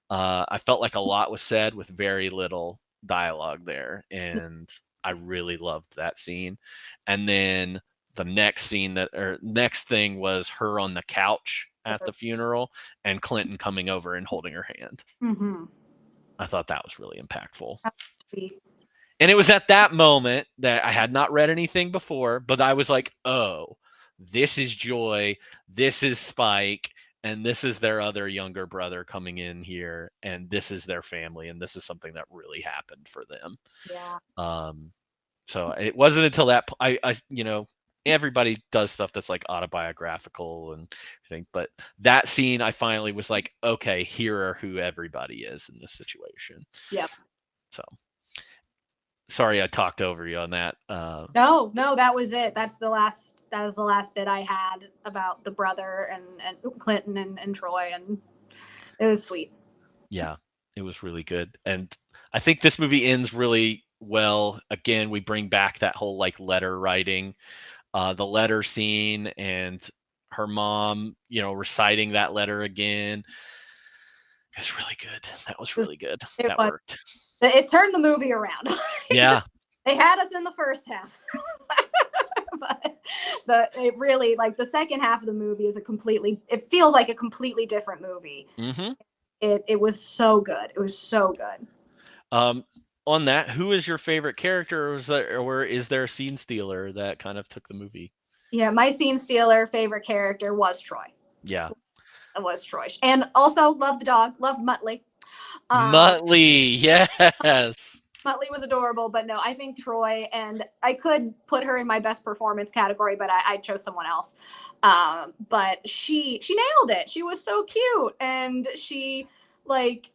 I felt like a lot was said with very little dialogue there, and I really loved that scene. And then the next thing was her on the couch at the funeral and Clinton coming over and holding her hand. I thought that was really impactful. And it was at that moment that I had not read anything before, but I was like, oh, this is Joy, this is Spike, and this is their other younger brother coming in here, and this is their family, and this is something that really happened for them. Yeah. So it wasn't until that everybody does stuff that's like autobiographical and everything, but that scene I finally was like, okay, here are who everybody is in this situation. Yep. So sorry I talked over you on that. No, that was it. That was the last bit I had about the brother and Clinton and Troy, and it was sweet. Yeah, it was really good. And I think this movie ends really well. Again, we bring back that whole like letter writing, the letter scene, and her mom, reciting that letter again. It's really good. That was really good. That worked. It turned the movie around. Yeah. They had us in the first half. But it really, like, the second half of the movie it feels like a completely different movie. It was so good. It was so good. On that, who is your favorite character, or is there a scene stealer that kind of took the movie? Yeah, my scene stealer favorite character was Troy. Yeah. It was Troy. And also love the dog, love Muttley. Muttley, yes. Muttley was adorable, but no, I think Troy, and I could put her in my best performance category, but I chose someone else. But she nailed it. She was so cute, and she like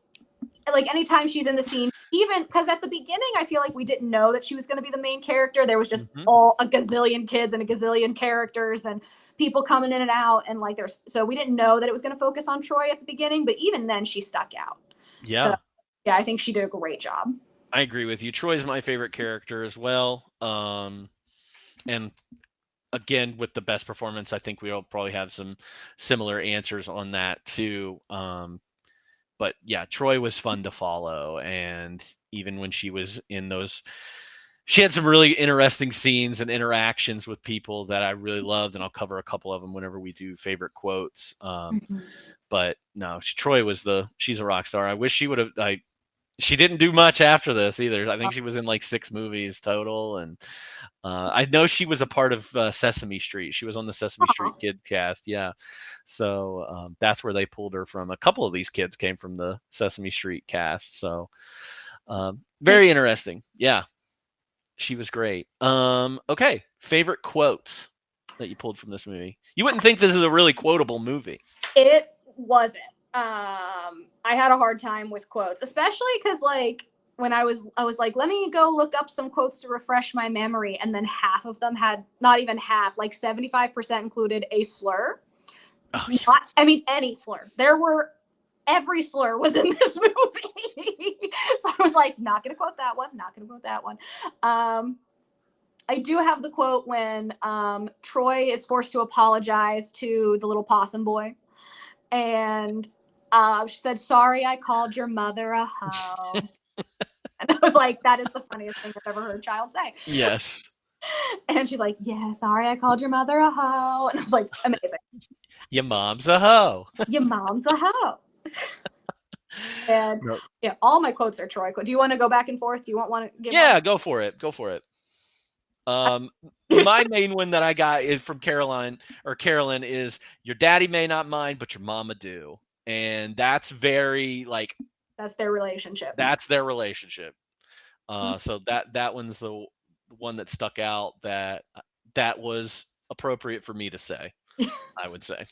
anytime she's in the scene, even because at the beginning I feel like we didn't know that she was going to be the main character. There was just a gazillion kids and a gazillion characters and people coming in and out, and so we didn't know that it was going to focus on Troy at the beginning. But even then, she stuck out. Yeah. So, yeah, I think she did a great job. I agree with you. Troy's my favorite character as well. And again, with the best performance, I think we'll probably have some similar answers on that too. But yeah, Troy was fun to follow. And even when she was in those, she had some really interesting scenes and interactions with people that I really loved. And I'll cover a couple of them whenever we do favorite quotes. But no, Troy she's a rock star. I wish she would have, she didn't do much after this either. I think she was in like 6 movies total. And I know she was a part of Sesame Street. She was on the Sesame Street kid cast. Yeah. So that's where they pulled her from. A couple of these kids came from the Sesame Street cast. So very interesting. Yeah. She was great. Okay. Favorite quotes that you pulled from this movie. You wouldn't think this is a really quotable movie. It wasn't. I had a hard time with quotes, especially because when I was like, let me go look up some quotes to refresh my memory, and then half of them had, not even half, like 75% included a slur. Oh, yeah. Any slur. Every slur was in this movie. So I was like, not gonna quote that one. I do have the quote when Troy is forced to apologize to the little possum boy, and she said, "Sorry, I called your mother a hoe." And I was like, that is the funniest thing I've ever heard a child say. Yes. And she's like, "Yeah, sorry, I called your mother a hoe." And I was like, amazing. Your mom's a hoe. Your mom's a hoe. And yeah, all my quotes are Troy quotes. Do you want to go back and forth? Do you want to give? Yeah, go for it. My main one that I got is from Carolyn is, "Your daddy may not mind, but your mama do." and that's very like That's their relationship. that's their relationship. So that one's the one that stuck out that was appropriate for me to say. I would say.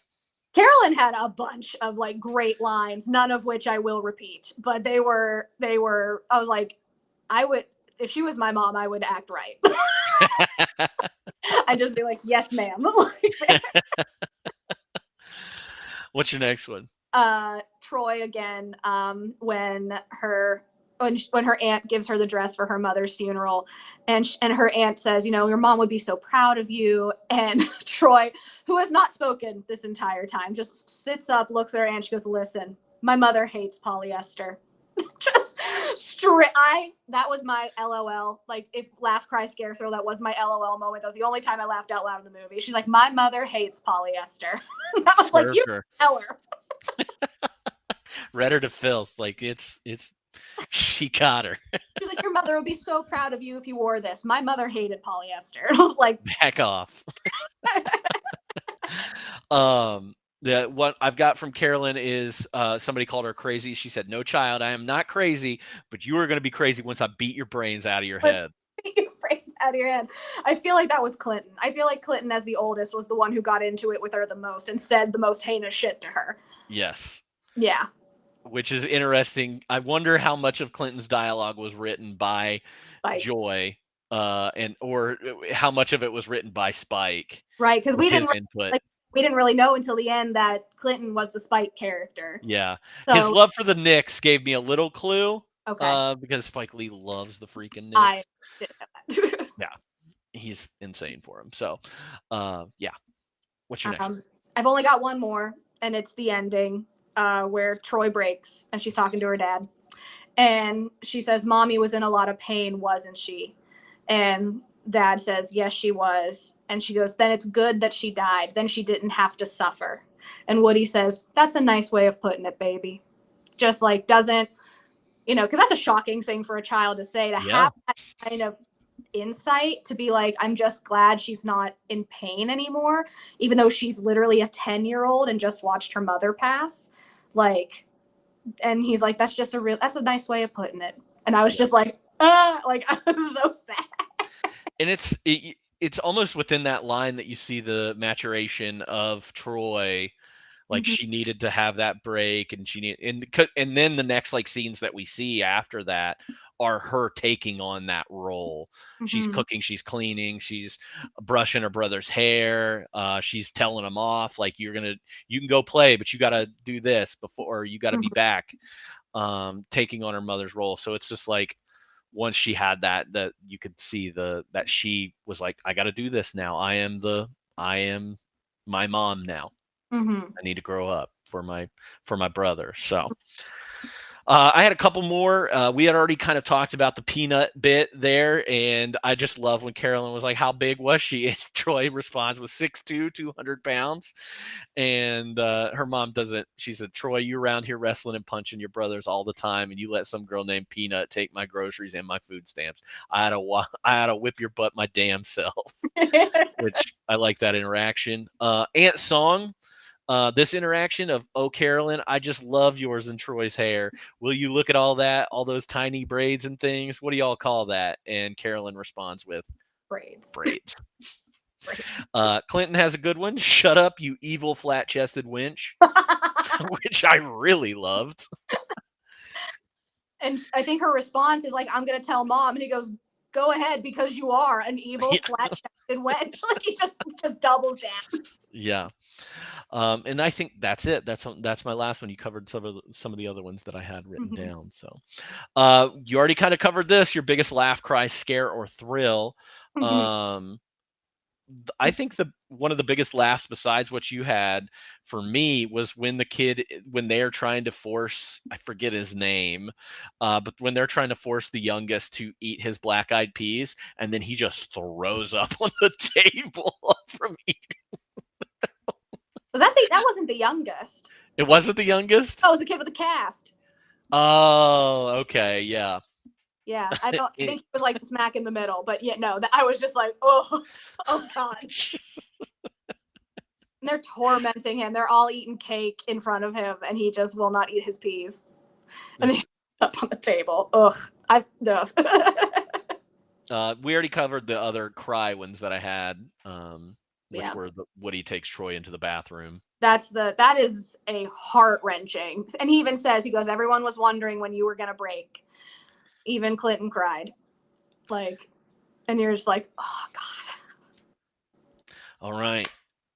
Carolyn had a bunch of like great lines, none of which I will repeat, but they were I was like, I would, if she was my mom, I would act right. I'd just be like, yes, ma'am. What's your next one? Troy again, when her aunt gives her the dress for her mother's funeral, and her aunt says, you know, your mom would be so proud of you. And Troy, who has not spoken this entire time, just sits up, looks at her aunt, she goes, listen, my mother hates polyester. Just straight. That was my LOL. Like, if laugh, cry, scare, throw, that was my LOL moment. That was the only time I laughed out loud in the movie. She's like, my mother hates polyester. I was like, you tell her. Read her to filth. Like it's she got her. She's like, your mother would be so proud of you if you wore this. My mother hated polyester. I was like, back off. What I've got from Carolyn is somebody called her crazy. She said, no, child, I am not crazy, but you are going to be crazy once I beat your brains out of your head. Your brains out of your head. I feel like that was Clinton. I feel like Clinton, as the oldest, was the one who got into it with her the most and said the most heinous shit to her. Yes. Yeah. Which is interesting. I wonder how much of Clinton's dialogue was written by Joy, or how much of it was written by Spike. Right, because we didn't really know until the end that Clinton was the Spike character. Yeah. So, his love for the Knicks gave me a little clue. Okay. Because Spike Lee loves the freaking Knicks. I didn't know that. Yeah. He's insane for him. So, yeah. What's your next? I've only got one more, and it's the ending where Troy breaks and she's talking to her dad. And she says, Mommy was in a lot of pain, wasn't she? And Dad says, yes, she was. And she goes, then it's good that she died. Then she didn't have to suffer. And Woody says, that's a nice way of putting it, baby. Just like doesn't, you know, because that's a shocking thing for a child to say, to have that kind of insight, to be like, I'm just glad she's not in pain anymore, even though she's literally a 10-year-old and just watched her mother pass. Like, and he's like, that's a nice way of putting it. And I was just like, I was so sad. And it's almost within that line that you see the maturation of Troy. Like, she needed to have that break, and and then the next like scenes that we see after that are her taking on that role. She's cooking, she's cleaning, she's brushing her brother's hair. She's telling him off, like, you can go play, but you got to do this before, you got to be back. Taking on her mother's role. So it's just like, once she had that you could see that she was like, I got to do this now. I am my mom now. I need to grow up for my brother. So I had a couple more. We had already kind of talked about the peanut bit there, and I just love when Carolyn was like, how big was she? And Troy responds with 6'2", 200 pounds. And her mom doesn't. She said, Troy, you around here wrestling and punching your brothers all the time, and you let some girl named Peanut take my groceries and my food stamps. I had to whip your butt my damn self. Which I like that interaction. Aunt Song. This interaction of, oh, Carolyn, I just love yours and Troy's hair. Will you look at all those tiny braids and things? What do y'all call that? And Carolyn responds with braids. Clinton has a good one. Shut up, you evil flat-chested wench, which I really loved. And I think her response is like, I'm going to tell Mom. And he goes, go ahead, because you are an evil flat-chested wench. Like, he just doubles down. Yeah. And I think that's it. That's my last one. You covered some of the other ones that I had written down. So, you already kind of covered this. Your biggest laugh, cry, scare, or thrill. I think one of the biggest laughs besides what you had for me was when they're trying to force, I forget his name, but when they're trying to force the youngest to eat his black-eyed peas, and then he just throws up on the table from eating. That wasn't the youngest. It wasn't the youngest? Oh, it was the kid with the cast. Oh, okay, yeah. Yeah, I think it was like smack in the middle, but yeah, no, I was just like, oh God. They're tormenting him. They're all eating cake in front of him, and he just will not eat his peas. And he's up on the table. Ugh. We already covered the other cry ones that I had, which Yeah. were Woody takes Troy into the bathroom. That is a heart-wrenching. And he even says, he goes, everyone was wondering when you were going to break. Even Clinton cried. Like, and you're just like, oh, God. All right.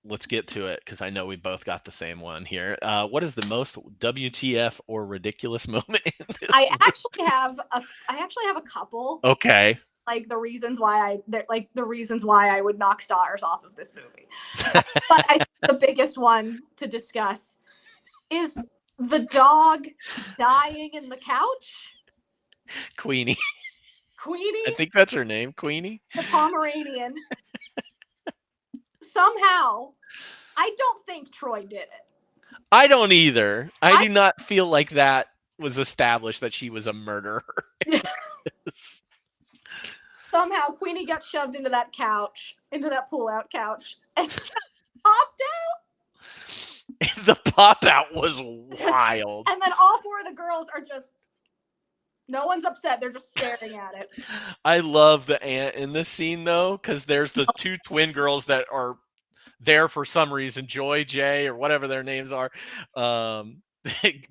Let's get to it, because I know we both got the same one here. What is the most WTF or ridiculous moment in this I movie? actually have a couple. Okay. Like the reasons why I would knock stars off of this movie. But I think the biggest one to discuss is the dog dying in the couch. Queenie. Queenie, I think that's her name, Queenie. the Pomeranian. Somehow, I don't think Troy did it. I don't either. I do not feel like that was established that she was a murderer. Somehow, Queenie got shoved into that couch, into that pull-out couch, and just popped out. The pop-out was wild. And then all four of the girls are just, no one's upset. They're just staring at it. I love the aunt in this scene, though, because there's the two twin girls that are there for some reason. Joy, Jay, or whatever their names are.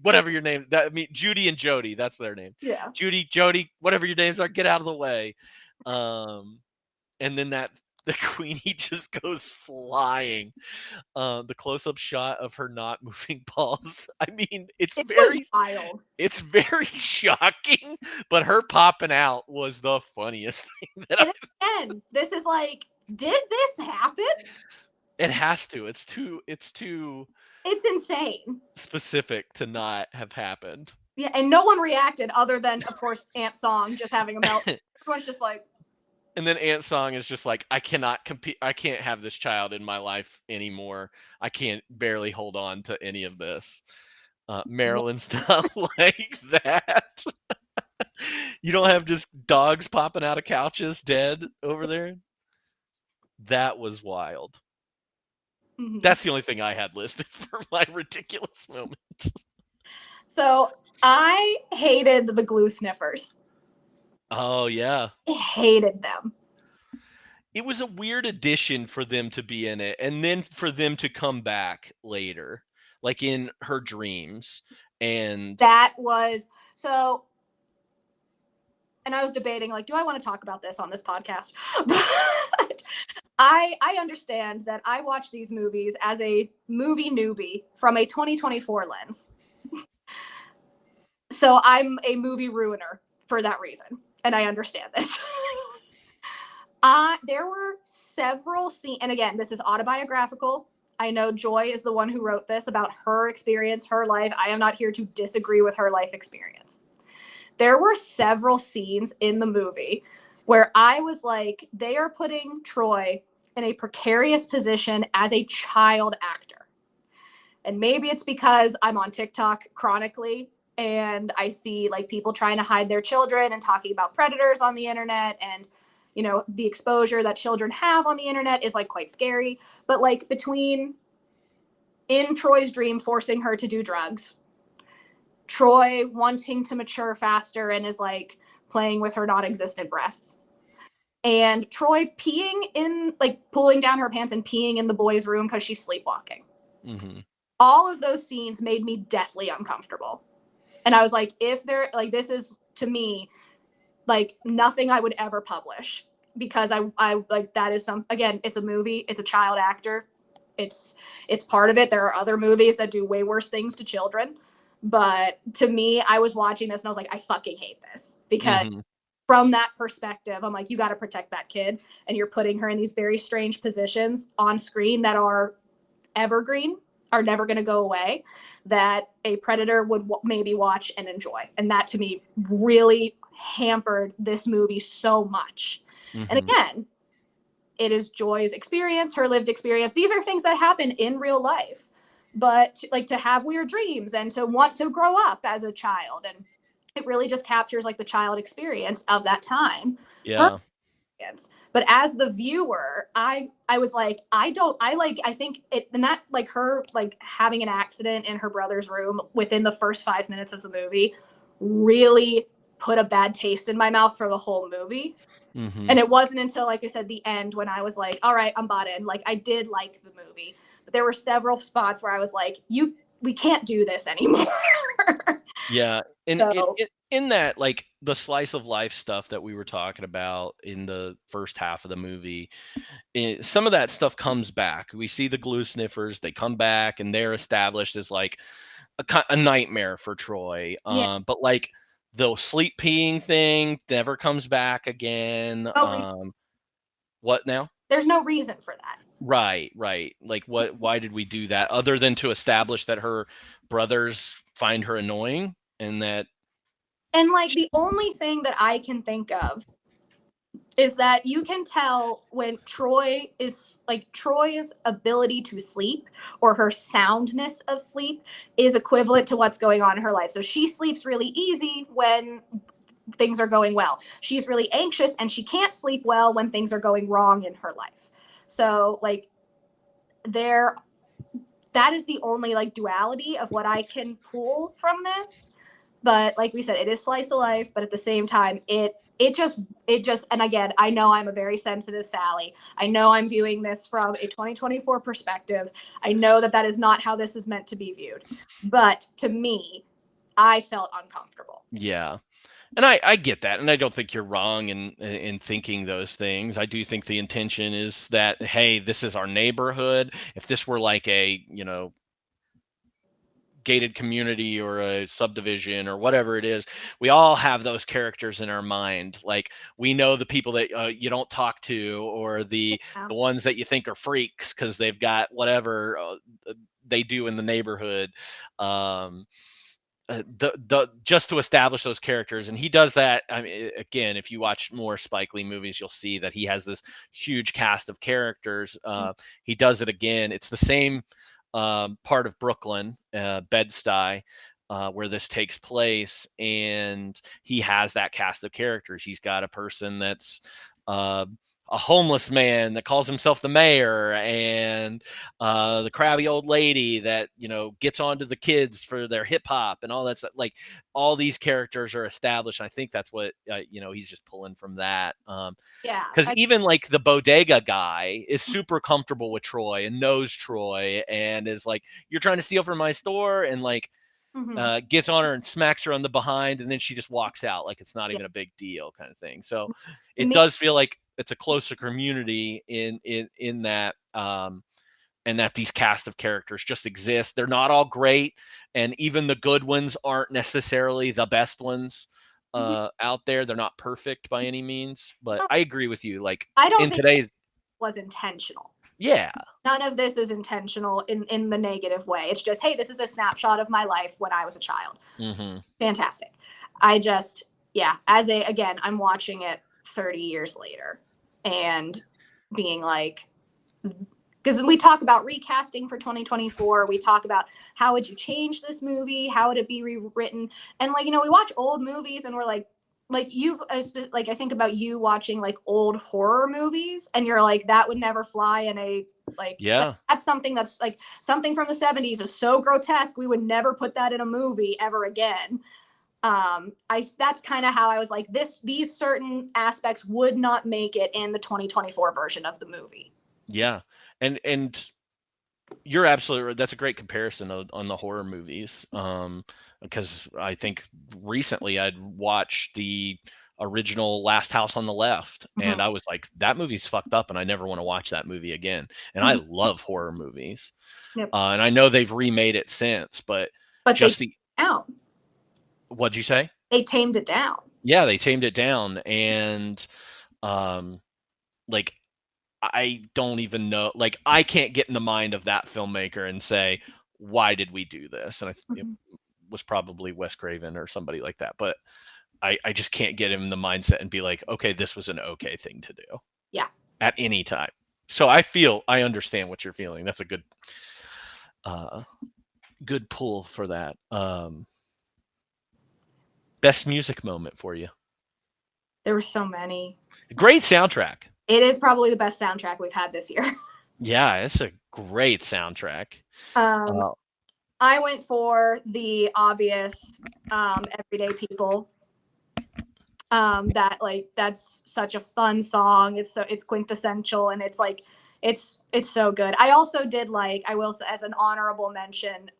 Whatever your name, Judy and Jody, that's their name. Yeah. Judy, Jody, whatever your names are, get out of the way. And then the Queenie just goes flying. The close-up shot of her not moving balls. I mean, it was wild. It's very shocking, but her popping out was the funniest thing. Again, this is like, did this happen? It has to. It's insane. Specific to not have happened. Yeah, and no one reacted other than, of course, Aunt Song just having a melt. Everyone's just like. And then Aunt Song is just like, I cannot compete. I can't have this child in my life anymore. I can't barely hold on to any of this. Marilyn's not like that. You don't have just dogs popping out of couches dead over there. That was wild. Mm-hmm. That's the only thing I had listed for my ridiculous moments. So I hated the glue sniffers. Oh, yeah. I hated them. It was a weird addition for them to be in it, and then for them to come back later, like in her dreams. And that was so. And I was debating, like, do I want to talk about this on this podcast? But I understand that I watch these movies as a movie newbie from a 2024 lens. So I'm a movie ruiner for that reason. And I understand this. There were several scenes, and again, this is autobiographical. I know Joy is the one who wrote this about her experience, her life. I am not here to disagree with her life experience. There were several scenes in the movie where I was like, they are putting Troy in a precarious position as a child actor. And maybe it's because I'm on TikTok chronically and I see like people trying to hide their children and talking about predators on the internet, and you know, the exposure that children have on the internet is like quite scary. But like between in Troy's dream forcing her to do drugs, Troy wanting to mature faster and is like playing with her non-existent breasts, and Troy peeing in, like pulling down her pants and peeing in the boys' room because she's sleepwalking. Mm-hmm. All of those scenes made me deathly uncomfortable. And I was like, if they're like, this is to me like nothing I would ever publish, because I like, that is again, it's a movie, it's a child actor. It's part of it. There are other movies that do way worse things to children. But to me, I was watching this and I was like, I fucking hate this, because from that perspective, I'm like, you got to protect that kid. And you're putting her in these very strange positions on screen that are evergreen, are never going to go away, that a predator would maybe watch and enjoy. And that to me really hampered this movie so much. Mm-hmm. And again, it is Joy's experience, her lived experience. These are things that happen in real life. But like to have weird dreams and to want to grow up as a child. And it really just captures like the child experience of that time. Yeah. But as the viewer, I was like, I think it, and that like her like having an accident in her brother's room within the first 5 minutes of the movie really put a bad taste in my mouth for the whole movie. And it wasn't until, like I said, the end when I was like, all right, I'm bought in. Like, I did like the movie, but there were several spots where I was like, we can't do this anymore. Yeah, and So- in that, like, the slice of life stuff that we were talking about in the first half of the movie, some of that stuff comes back. We see the glue sniffers; they come back, and they're established as like a nightmare for Troy. Yeah. But like the sleep peeing thing never comes back again. What now? There's no reason for that. Right, right. Like, why did we do that other than to establish that her brothers find her annoying and that And like the only thing that I can think of is that you can tell when Troy's ability to sleep or her soundness of sleep is equivalent to what's going on in her life. So she sleeps really easy when things are going well. She's really anxious and she can't sleep well when things are going wrong in her life. So like that is the only like duality of what I can pull from this. But like we said, it is slice of life, but at the same time, it just and again, I know I'm a very sensitive Sally. I know I'm viewing this from a 2024 perspective. I know that is not how this is meant to be viewed. But to me, I felt uncomfortable. yeah. And I get that, and I don't think you're wrong in thinking those things. I do think the intention is that, hey, this is our neighborhood. If this were like a, gated community or a subdivision or whatever it is, we all have those characters in our mind. Like, we know the people that you don't talk to, or the ones that you think are freaks because they've got whatever they do in the neighborhood. Just to establish those characters, and he does that. I mean, again, if you watch more Spike Lee movies, you'll see that he has this huge cast of characters. He does it again. It's the same part of Brooklyn, Bed-Stuy, where this takes place, and he has that cast of characters. He's got a person that's a homeless man that calls himself the mayor, and the crabby old lady that gets onto the kids for their hip hop and all that stuff. Like, all these characters are established. And I think that's what he's just pulling from that. Yeah, because even like the bodega guy is super comfortable with Troy and knows Troy and is like, "You're trying to steal from my store," and like gets on her and smacks her on the behind, and then she just walks out like it's not even a big deal, kind of thing. So it does feel like it's a closer community in that, and that these cast of characters just exist. They're not all great, and even the good ones aren't necessarily the best ones out there. They're not perfect by any means, but I agree with you. Like, I don't in think today's was intentional. Yeah. None of this is intentional in the negative way. It's just, hey, this is a snapshot of my life when I was a child. Fantastic. I just, again, I'm watching it 30 years later and being like, because we talk about recasting for 2024, we talk about how would you change this movie? How would it be rewritten? And like, we watch old movies and we're like I think about you watching like old horror movies and you're like, that would never fly in a, like, that's something that's like something from the 70s is so grotesque. We would never put that in a movie ever again. That's kind of how I was like, these certain aspects would not make it in the 2024 version of the movie. Yeah. And you're absolutely right. That's a great comparison on the horror movies. Because I think recently I'd watched the original Last House on the Left, and I was like, that movie's fucked up, and I never want to watch that movie again. And I love horror movies. And I know they've remade it since, but just what'd you say? They tamed it down. Yeah, they tamed it down, and like, I don't even know. Like, I can't get in the mind of that filmmaker and say, why did we do this? And it was probably Wes Craven or somebody like that. But I just can't get him in the mindset and be like, okay, this was an okay thing to do. Yeah. At any time. So I understand what you're feeling. That's a good pull for that. Best music moment for you? There were so many. Great soundtrack. It is probably the best soundtrack we've had this year. Yeah, it's a great soundtrack. I went for the obvious Everyday People. That's such a fun song. It's quintessential, and it's so good. I also did I will say, as an honorable mention,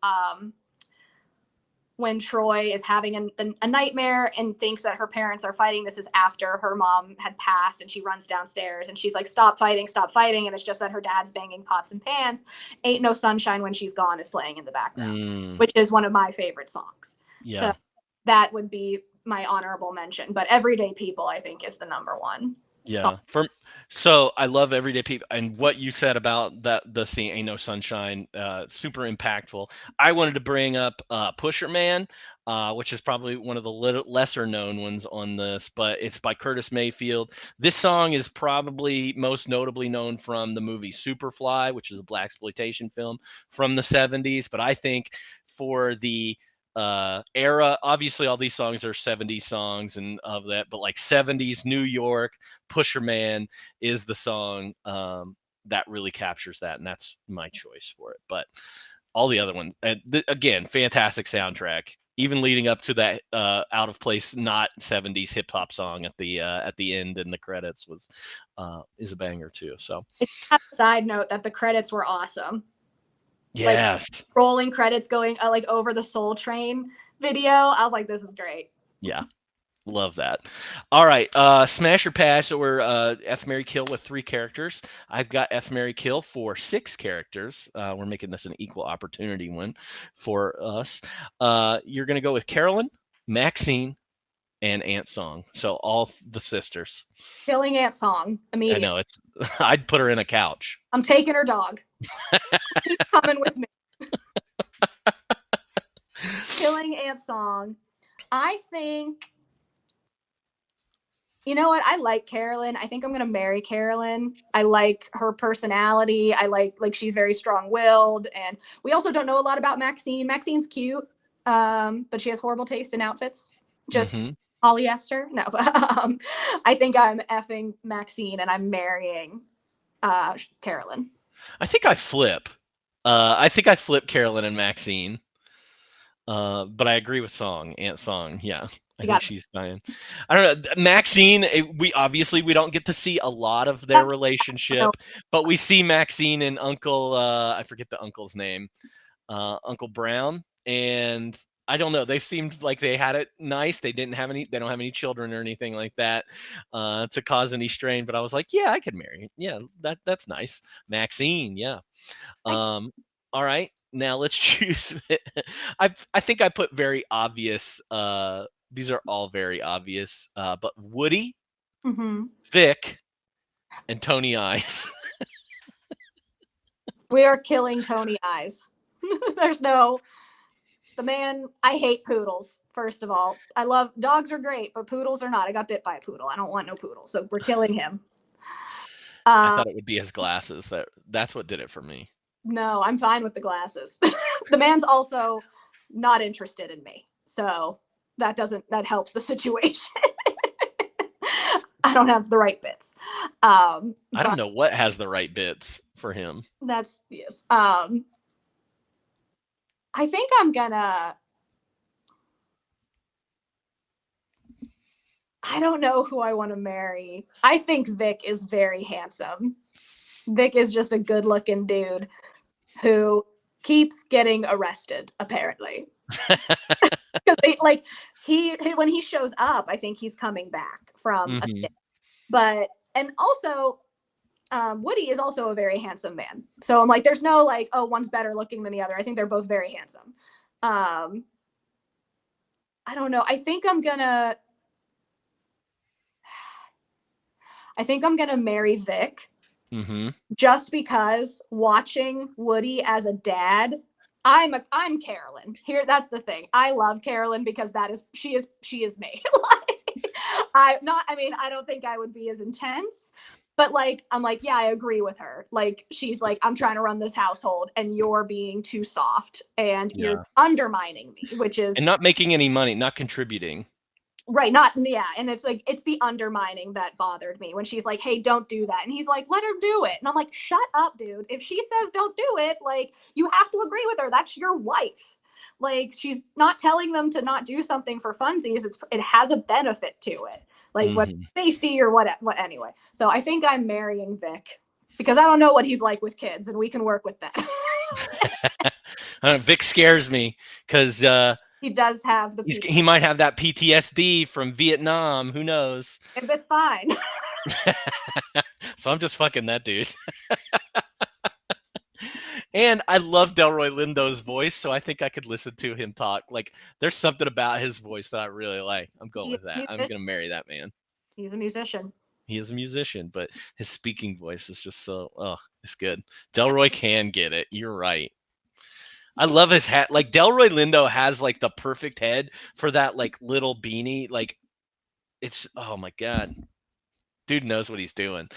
when Troy is having a nightmare and thinks that her parents are fighting. This is after her mom had passed, and she runs downstairs and she's like, stop fighting, and it's just that her dad's banging pots and pans. Ain't No Sunshine When She's Gone is playing in the background, which is one of my favorite songs. Yeah. So that would be my honorable mention, but Everyday People, I think, is the number one. Yeah. So I love Everyday People, and what you said about the scene Ain't No Sunshine, super impactful. I wanted to bring up Pusher Man, which is probably one of the lesser known ones on this, but it's by Curtis Mayfield. This song is probably most notably known from the movie Superfly, which is a blaxploitation film from the 70s. But I think for the era, obviously all these songs are 70s songs and of that, but 70s New York, Pusher Man is the song that really captures that, and that's my choice for it. But all the other ones, again, fantastic soundtrack, even leading up to that out of place not 70s hip hop song at the end in the credits is a banger too. So side note that the credits were awesome. Yes. Rolling credits going over the Soul Train video. I was like, this is great. Yeah. Love that. All right. Smash or pass, or F, Marry, Kill with 3 characters. I've got F, Marry, Kill for 6 characters. We're making this an equal opportunity one for us. You're going to go with Carolyn, Maxine, and Aunt Song. So all the sisters. Killing Aunt Song immediately. I know, I'd put her in a couch. I'm taking her dog. She's coming with me. Killing Aunt Song. I think, you know what? I like Carolyn. I think I'm gonna marry Carolyn. I like her personality. I like she's very strong-willed, and we also don't know a lot about Maxine. Maxine's cute, but she has horrible taste in outfits. Just polyester. No, I think I'm effing Maxine and I'm marrying Carolyn. I think I flip. I think I flip Carolyn and Maxine. But I agree with Aunt Song. Yeah. I think she's dying. I don't know. Maxine, we don't get to see a lot of their relationship, but we see Maxine and Uncle, I forget the uncle's name, Uncle Brown. And I don't know. They seemed like they had it nice. They don't have any children or anything like that to cause any strain. But I was like, yeah, I could marry. Yeah, that's nice. Maxine, yeah. All right. Now let's choose. I think I put very obvious. These are all very obvious. But Woody, Vic, and Tony Eyes. We are killing Tony Eyes. The man, I hate poodles, first of all. I love, dogs are great, but poodles are not. I got bit by a poodle. I don't want no poodle, so we're killing him. I thought it would be his glasses. That's what did it for me. No, I'm fine with the glasses. The man's also not interested in me, so that helps the situation. I don't have the right bits. I don't know what has the right bits for him. Yes. I think I'm gonna, I don't know who I want to marry. I think Vic is very handsome. Vic is just a good looking dude who keeps getting arrested, apparently. When he shows up, I think he's coming back from a stint. And also, Woody is also a very handsome man. So I'm like, there's no one's better looking than the other. I think they're both very handsome. I don't know. I think I'm gonna marry Vic. Just because watching Woody as a dad, I'm Carolyn. Here, that's the thing. I love Carolyn because she is me. I don't think I would be as intense, but I'm like, yeah, I agree with her. She's like, I'm trying to run this household and you're being too soft and you're undermining me, and not making any money, not contributing. Right, not yeah, and it's like it's the undermining that bothered me when she's like, "Hey, don't do that," and he's like, "Let her do it," and I'm like, "Shut up, dude! If she says don't do it, like you have to agree with her. That's your wife. Like she's not telling them to not do something for funsies. It has a benefit to it, like what safety or what anyway." So I think I'm marrying Vic because I don't know what he's like with kids, and we can work with that. Vic scares me because He does have the he might have that PTSD from Vietnam. Who knows? if it's fine. So I'm just fucking that dude. And I love Delroy Lindo's voice, so I think I could listen to him talk. Like, there's something about his voice that I really like. I'm going with that. I'm gonna marry that man. He's a musician. He is a musician, but his speaking voice is just so it's good. Delroy can get it. You're right. I love his hat. Like Delroy Lindo has like the perfect head for that like little beanie. Like it's oh my god. Dude knows what he's doing.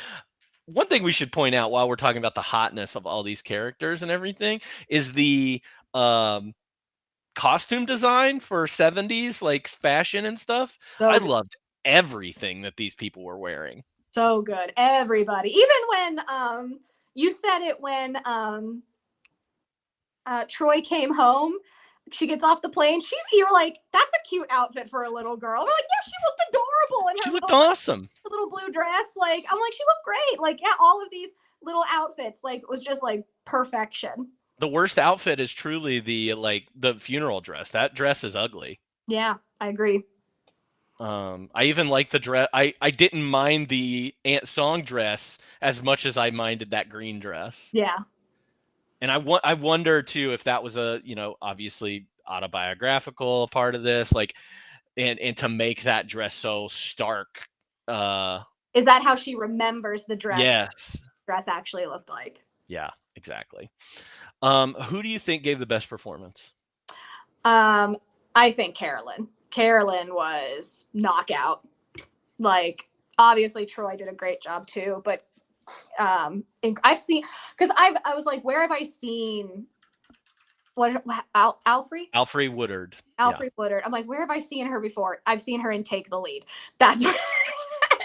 One thing we should point out while we're talking about the hotness of all these characters and everything is the costume design for 70s like fashion and stuff. So I loved everything that these people were wearing. So good. Everybody. Even when you said it when Troy came home, she gets off the plane. You were like, that's a cute outfit for a little girl. We're like, yeah, she looked adorable. And she looked awesome. Her little blue dress. Like, I'm like, she looked great. Like, yeah, all of these little outfits, like, it was just like perfection. The worst outfit is truly the funeral dress. That dress is ugly. Yeah, I agree. I even like the dress. I didn't mind the Aunt Song dress as much as I minded that green dress. Yeah. And I wonder too if that was a, obviously autobiographical part of this, like, and to make that dress so stark. Is that how she remembers the dress? Yes. Dress actually looked like. Yeah, exactly. Who do you think gave the best performance? I think Carolyn. Carolyn was knockout. Like, obviously Troy did a great job too, but I've seen, because I was like, where have I seen Alfre Woodard. Alfre Woodard. I'm like, where have I seen her before? I've seen her in Take the Lead. That's where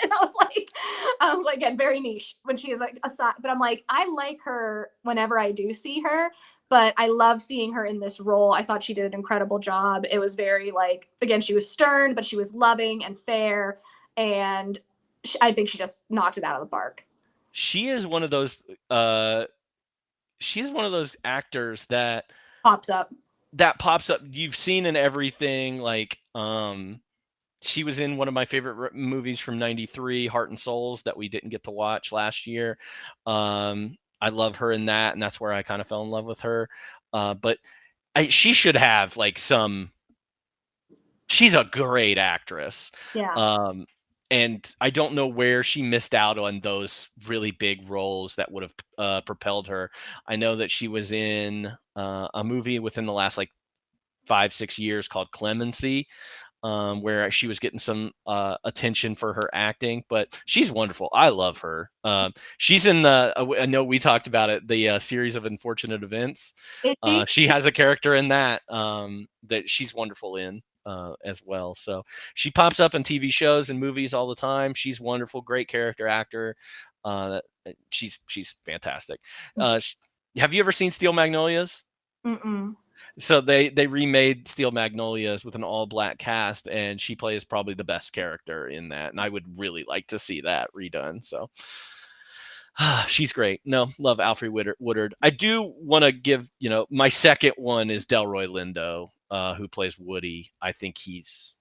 and I was like, again, very niche when she is like aside, but I'm like, I like her whenever I do see her, but I love seeing her in this role. I thought she did an incredible job. It was very like, again, she was stern, but she was loving and fair. And I think she just knocked it out of the park. She is one of those, actors that pops up. You've seen in everything. Like, she was in one of my favorite movies from '93, Heart and Souls, that we didn't get to watch last year. I love her in that, and that's where I kind of fell in love with her. But she should have like she's a great actress. Yeah. And I don't know where she missed out on those really big roles that would have propelled her. I know that she was in a movie within the last like 5-6 years called Clemency, where she was getting some attention for her acting, but she's wonderful. I love her. She's in I know we talked about it, the series of Unfortunate Events. She has a character in that that she's wonderful in as well. So she pops up in TV shows and movies all the time. She's wonderful, great character actor. She's fantastic. Have you ever seen Steel Magnolias? Mm-mm. So they remade Steel Magnolias with an all-black cast, and she plays probably the best character in that. And I would really like to see that redone. So she's great. No, love Alfre Woodard. I do want to give, my second one is Delroy Lindo, who plays Woody. I think he's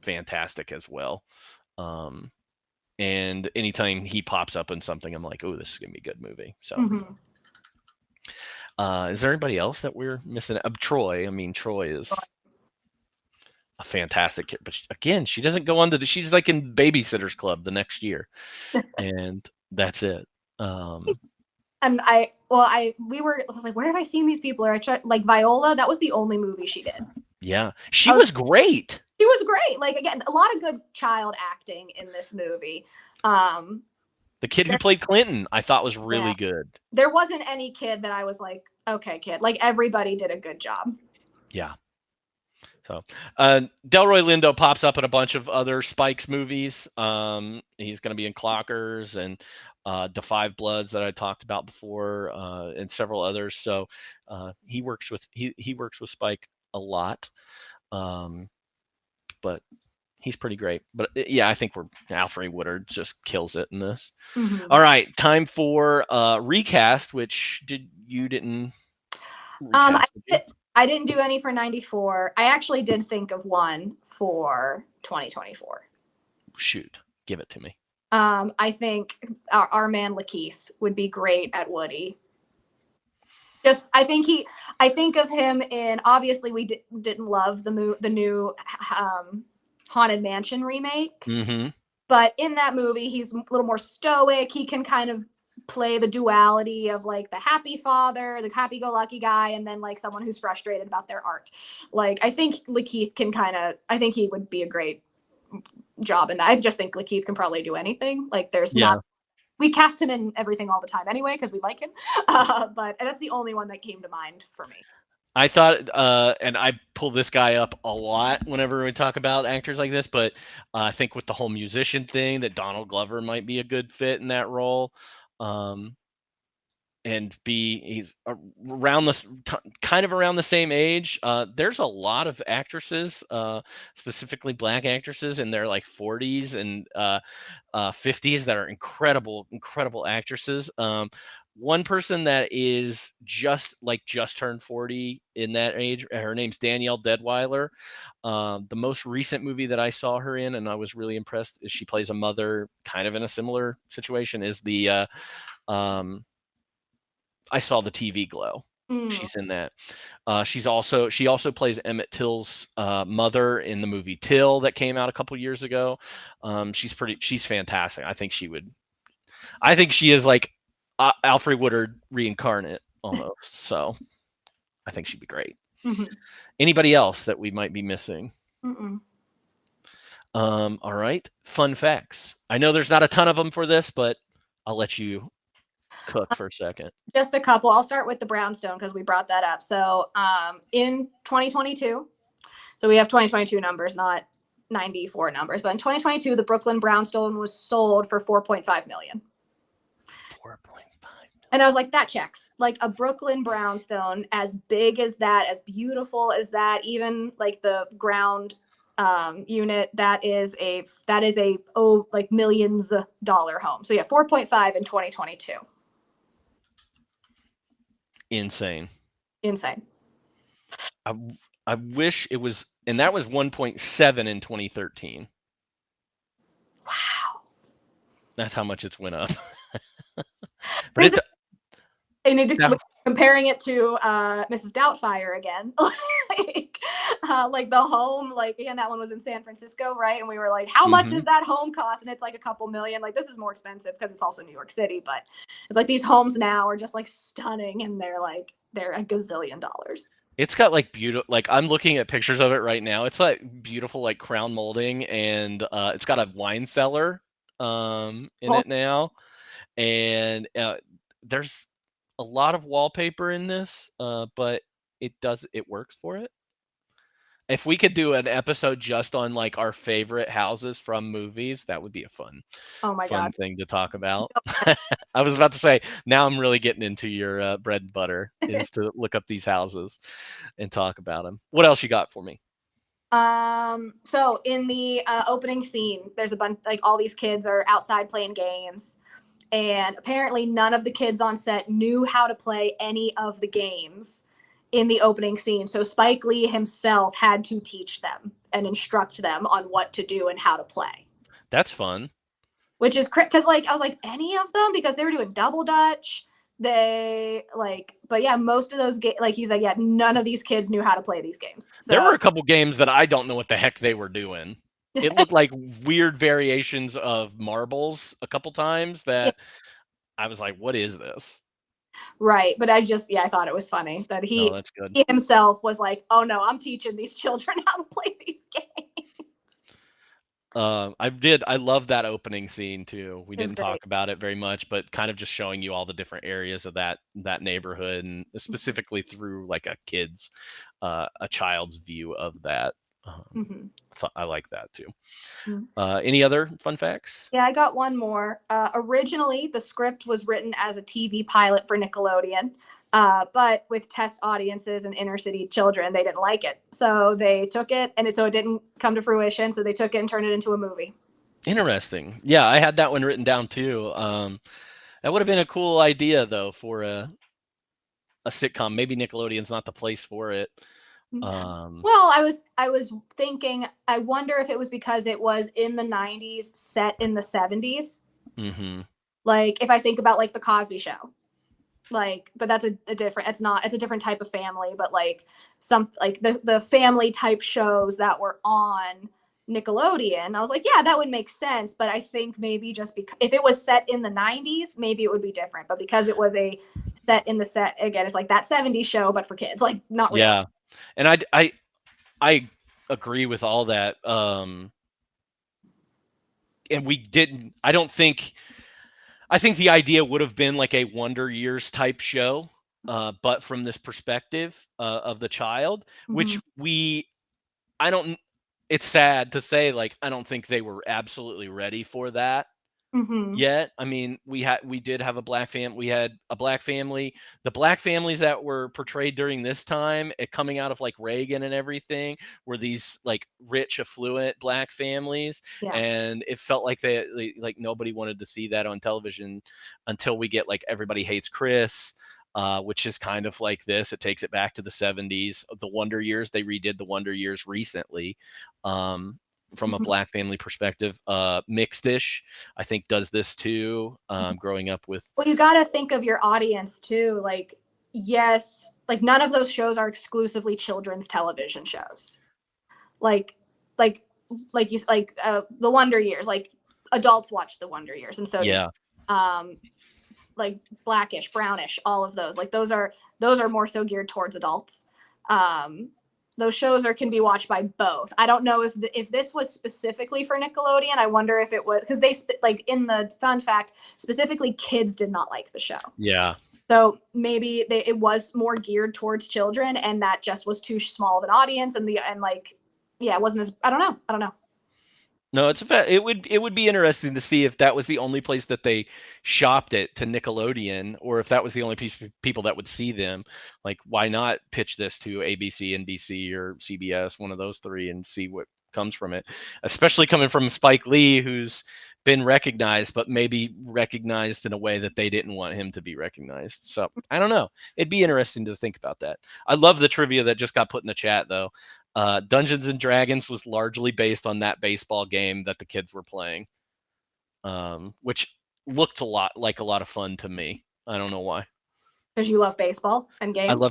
fantastic as well. And anytime he pops up in something, I'm like, oh, this is gonna be a good movie. So. Mm-hmm. Is there anybody else that we're missing? Troy. I mean, Troy is a fantastic kid, but again, she doesn't go on she's like in Babysitter's Club the next year, and that's it. And I was like, where have I seen these people? Or I tried, like Viola. That was the only movie she did. Yeah, she was great. She was great. Like, again, a lot of good child acting in this movie. The kid who played Clinton, I thought was really good. There wasn't any kid that I was like, okay, kid. Like, everybody did a good job. Yeah. So, Delroy Lindo pops up in a bunch of other Spike's movies. He's going to be in Clockers and Da Five Bloods that I talked about before, and several others. So, he works with he works with Spike a lot. But he's pretty great. But yeah, I think Alfred Woodard just kills it in this. Mhm. All right, time for recast, which you didn't recast, did you? I didn't do any for 94. I actually did think of one for 2024. Shoot, give it to me. I think our man Lakeith would be great at Woody. Just, I think of him in, obviously we didn't love the new Haunted Mansion remake, Mm-hmm. but in that movie he's a little more stoic. He can kind of play the duality of like the happy father, the happy-go-lucky guy, and then like someone who's frustrated about their art. Like, I think Lakeith can I think he would be a great job in that. I just think Lakeith can probably do anything. Like, there's not, we cast him in everything all the time anyway because we like him, but that's the only one that came to mind for me. I thought, and I pull this guy up a lot whenever we talk about actors like this, but I think with the whole musician thing, that Donald Glover might be a good fit in that role. And he's around kind of around the same age. There's a lot of actresses, specifically black actresses in their like 40s and 50s that are incredible actresses. One person that is just turned 40 in that age, her name's Danielle Deadweiler. The most recent movie that I saw her in, and I was really impressed, is she plays a mother kind of in a similar situation, is the I Saw the TV Glow. She's in that. She also plays Emmett Till's mother in the movie Till that came out a couple years ago. She's fantastic. I think she is like Alfred Woodard reincarnate almost. So I think she'd be great. Mm-hmm. Anybody else that we might be missing? All right. Fun facts. I know there's not a ton of them for this, but I'll let you cook for a second. Just a couple. I'll start with the brownstone because we brought that up. So in 2022, so we have 2022 numbers, not 94 numbers, but in 2022, the Brooklyn brownstone was sold for $4.5 million. 4.5. And I was like, that checks. Like a Brooklyn brownstone, as big as that, as beautiful as that, even like the ground unit, that is a like millions dollar home. So yeah, 4.5 in 2022. Insane. I wish it was, and that was 1.7 in 2013. Wow. That's how much it's went up. But comparing it to Mrs. Doubtfire again, like the home, like again, that one was in San Francisco, right? And we were like, how much does that home cost? And it's like a couple million. Like, this is more expensive because it's also New York City, but it's like these homes now are just like stunning, and they're a gazillion dollars. It's got like beautiful, like I'm looking at pictures of it right now. It's like beautiful, like crown molding, and it's got a wine cellar in it now, and there's a lot of wallpaper in this, but it works for it. If we could do an episode just on like our favorite houses from movies, that would be a fun thing to talk about. I was about to say, now I'm really getting into your bread and butter is to look up these houses and talk about them. What else you got for me? So in the opening scene, there's a bunch, like all these kids are outside playing games, and apparently none of the kids on set knew how to play any of the games in the opening scene. So Spike Lee himself had to teach them and instruct them on what to do and how to play. That's fun. Which is because like I was like, any of them, because they were doing double dutch. They like, but yeah, most of those like he's like, yeah, none of these kids knew how to play these games. So, there were a couple games that I don't know what the heck they were doing. It looked like weird variations of marbles a couple times that I was like, what is this? Right. But I thought it was funny that he himself was like, oh no, I'm teaching these children how to play these games. I love that opening scene too. We It was didn't great. talk about it very much, but kind of just showing you all the different areas of that neighborhood, and specifically through like a child's view of that. Um, Hmm. I like that too. Mhm. Any other fun facts? Yeah, I got one more. Originally, the script was written as a TV pilot for Nickelodeon, but with test audiences and inner city children, they didn't like it. So they took it, and so it didn't come to fruition. So they took it and turned it into a movie. Interesting. Yeah, I had that one written down too. That would have been a cool idea though for a sitcom. Maybe Nickelodeon's not the place for it. Well, I was thinking, I wonder if it was because it was in the 90s, set in the 70s. hmm Like if I think about like the Cosby Show, like, but that's a different, it's a different type of family, but like some like the family type shows that were on Nickelodeon, I was like, yeah, that would make sense. But I think maybe just because if it was set in the 90s, maybe it would be different. But because it was a set in the set again, it's like that 70s show, but for kids, like not really. Yeah, and I agree with all that. And we didn't. I don't think. I think the idea would have been like a Wonder Years type show, but from this perspective of the child, which Mhm. I don't. It's sad to say, like I don't think they were absolutely ready for that Mhm. yet. I mean, we did have a black fam. We had a black family. The black families that were portrayed during this time, coming out of like Reagan and everything, were these like rich, affluent black families, Yeah. and it felt like like nobody wanted to see that on television until we get like Everybody Hates Chris. Which is kind of like this. It takes it back to the 70s. The Wonder Years, they redid the Wonder Years recently. Um, from a Mhm. black family perspective. Mixed-ish, I think, does this too. Growing up with, Well, you got to think of your audience too. Like, yes, like none of those shows are exclusively children's television shows. Like, like, the Wonder Years. Like, adults watch the Wonder Years, and so do yeah, um, like Blackish, Brownish, all of those. Like, those are more so geared towards adults. Um, those shows can be watched by both. I don't know if this was specifically for Nickelodeon. I wonder if it was because like in the fun fact, specifically kids did not like the show. yeah. So maybe it was more geared towards children, and that just was too small of an audience, and like, yeah, it wasn't as I don't know. I don't know. No, it's a fact. It would be interesting to see if that was the only place that they shopped it to Nickelodeon, or if that was the only piece of people that would see them. Like, why not pitch this to ABC, NBC, or CBS, one of those three, and see what comes from it? Especially coming from Spike Lee, who's been recognized, but maybe recognized in a way that they didn't want him to be recognized. So I don't know. It'd be interesting to think about that. I love the trivia that just got put in the chat, though. Dungeons and Dragons was largely based on that baseball game that the kids were playing, which looked a lot of fun to me. I don't know why. Because you love baseball and games.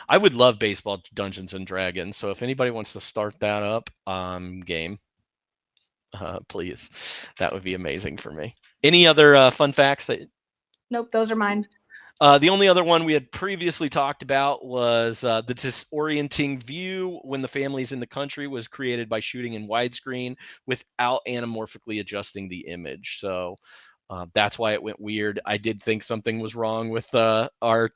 I would love baseball Dungeons and Dragons. So if anybody wants to start that up, game, please, that would be amazing for me. Any other fun facts that Nope, those are mine. The only other one we had previously talked about was the disorienting view when the family's in the country was created by shooting in widescreen without anamorphically adjusting the image. So that's why it went weird. I did think something was wrong with our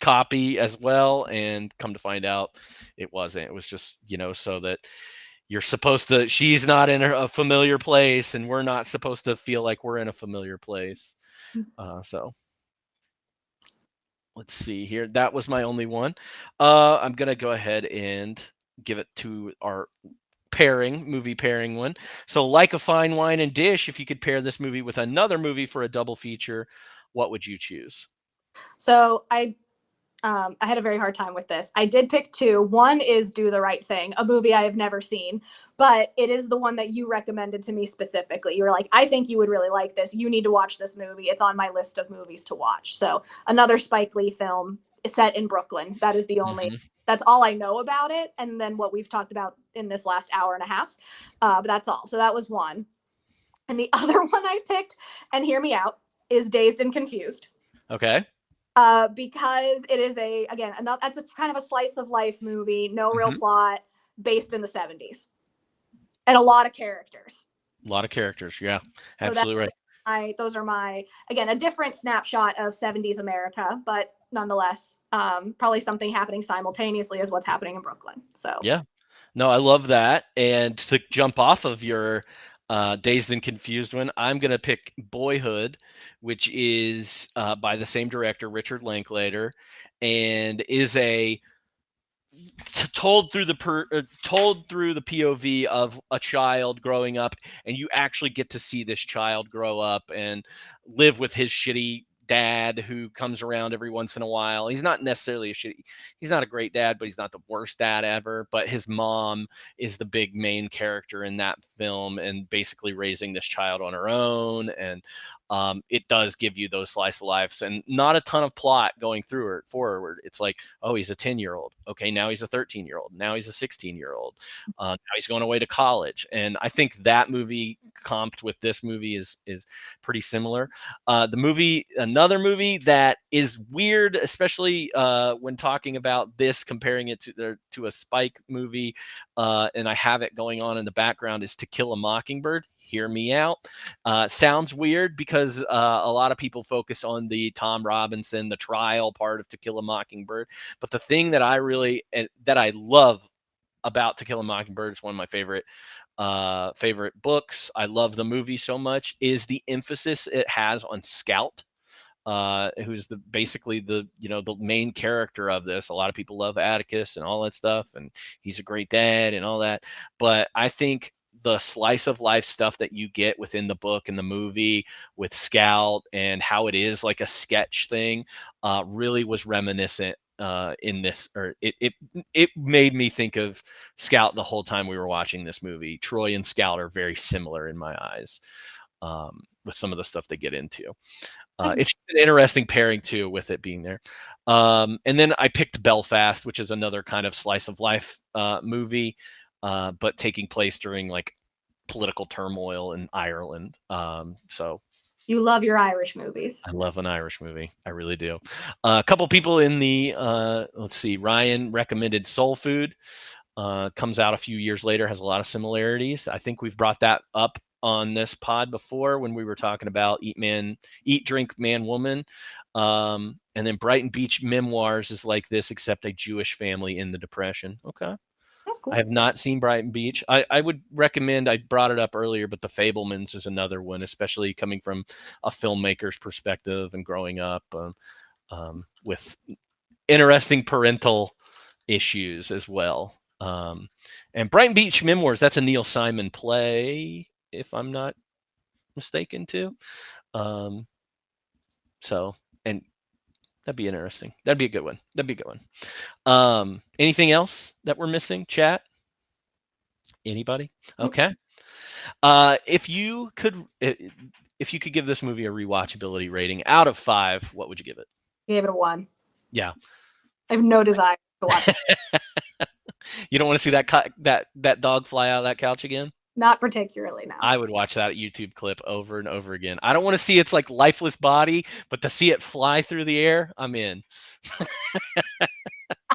copy as well, and come to find out it wasn't. It was just, so that she's not in a familiar place, and we're not supposed to feel like we're in a familiar place. So let's see here. That was my only one. I'm gonna go ahead and give it to our movie pairing one. So, like a fine wine and dish, if you could pair this movie with another movie for a double feature, what would you choose? So I had a very hard time with this. I did pick two. One is Do the Right Thing, a movie I have never seen, but it is the one that you recommended to me specifically. You were like, I think you would really like this. You need to watch this movie. It's on my list of movies to watch. So another Spike Lee film set in Brooklyn. That is hmm that's all I know about it. And then what we've talked about in this last hour and a half. But that's all. So that was one. And the other one I picked, and hear me out, is Dazed and Confused. Okay. Because it is that's a kind of a slice of life movie, no real hmm plot, based in the 70s. and a lot of characters. A lot of characters. Yeah, So absolutely right. those are my, again, a different snapshot of 70s America, but nonetheless, probably something happening simultaneously as what's happening in Brooklyn. So Yeah. No, I love that. And to jump off of your Dazed and Confused one, I'm going to pick Boyhood, which is by the same director, Richard Linklater, and is a told through the POV of a child growing up, and you actually get to see this child grow up and live with his shitty dad who comes around every once in a while. He's not necessarily he's not a great dad, but he's not the worst dad ever. But his mom is the big main character in that film and basically raising this child on her own. And it does give you those slice of lives and not a ton of plot going through it forward. It's like, oh, he's a 10-year-old. Okay, now he's a 13-year-old. Now he's a 16-year-old. Now he's going away to college. And I think that movie comped with this movie is pretty similar. Another movie that is weird, especially when talking about this, comparing it to a Spike movie, and I have it going on in the background, is To Kill a Mockingbird. Hear me out. Sounds weird because a lot of people focus on the Tom Robinson, the trial part of To Kill a Mockingbird. But the thing that I love about To Kill a Mockingbird, is one of my favorite books. I love the movie so much, is the emphasis it has on Scout, who's basically the main character of this. A lot of people love Atticus and all that stuff, and he's a great dad and all that. But I think the slice of life stuff that you get within the book and the movie with Scout and how it is like a sketch thing really was reminiscent in this, or it made me think of Scout the whole time we were watching this movie. Troy and Scout are very similar in my eyes, with some of the stuff they get into. It's an interesting pairing too, with it being there. And then I picked Belfast, which is another kind of slice of life movie, but taking place during like political turmoil in Ireland. So you love your Irish movies. I love an Irish movie. I really do. A couple people in the, let's see, Ryan recommended Soul Food. Comes out a few years later, has a lot of similarities. I think we've brought that up on this pod before when we were talking about Eat, Drink, Man, Woman. And then Brighton Beach Memoirs is like this, except a Jewish family in the Depression. Okay. That's cool. I have not seen Brighton Beach. I would recommend, I brought it up earlier, but The Fablemans is another one, especially coming from a filmmaker's perspective and growing up with interesting parental issues as well. And Brighton Beach Memoirs, that's a Neil Simon play, if I'm not mistaken too. So, and that'd be interesting. That'd be a good one. Anything else that we're missing, chat? Anybody? Okay. If you could give this movie a rewatchability rating out of 5, what would you give it? I gave it a 1. Yeah. I have no desire to watch it. You don't want to see that dog fly out of that couch again? Not particularly, no. I would watch that YouTube clip over and over again. I don't want to see its like lifeless body, but to see it fly through the air, I'm in.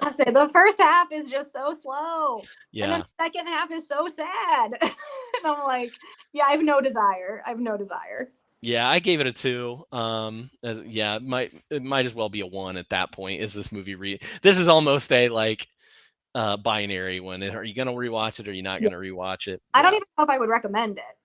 I say the first half is just so slow. Yeah. And then the second half is so sad. And I'm like, yeah, I have no desire. Yeah, I gave it a 2. Yeah, it might as well be a 1 at that point. Is this movie this is almost a like binary one. Are you gonna rewatch it or are you not gonna rewatch it? I don't even know if I would recommend it.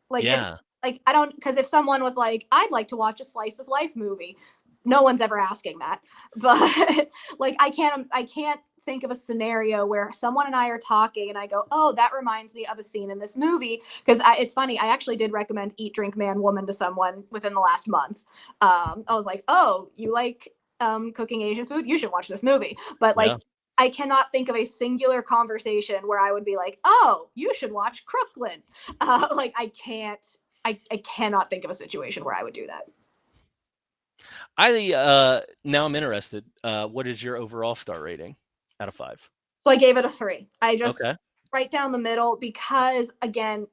Like, yeah. I don't, because if someone was like, I'd like to watch a slice of life movie, no one's ever asking that. But like, I can't think of a scenario where someone and I are talking and I go, oh, that reminds me of a scene in this movie. Because it's funny, I actually did recommend Eat, Drink, Man, Woman to someone within the last month. I was like, oh, you like cooking Asian food? You should watch this movie. But like, I cannot think of a singular conversation where I would be like, oh, you should watch Crooklyn. Like, I cannot think of a situation where I would do that. Now I'm interested. What is your overall star rating out of 5? So I gave it a 3. I just right down the middle because, again,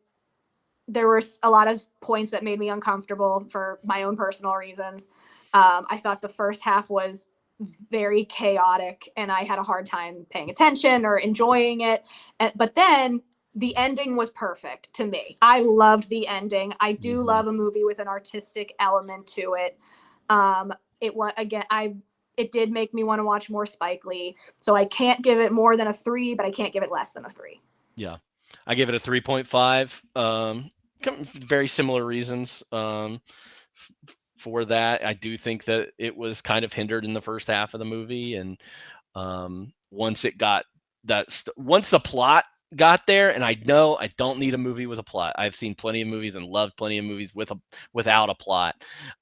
there were a lot of points that made me uncomfortable for my own personal reasons. I thought the first half was very chaotic and I had a hard time paying attention or enjoying it. But then the ending was perfect to me. I loved the ending. I do love a movie with an artistic element to it. It did make me want to watch more Spike Lee. So I can't give it more than a 3, but I can't give it less than a 3. Yeah, I give it a 3.5. Very similar reasons for that. I do think that it was kind of hindered in the first half of the movie, and once the plot got there, and I know I don't need a movie with a plot. I've seen plenty of movies and loved plenty of movies without a plot,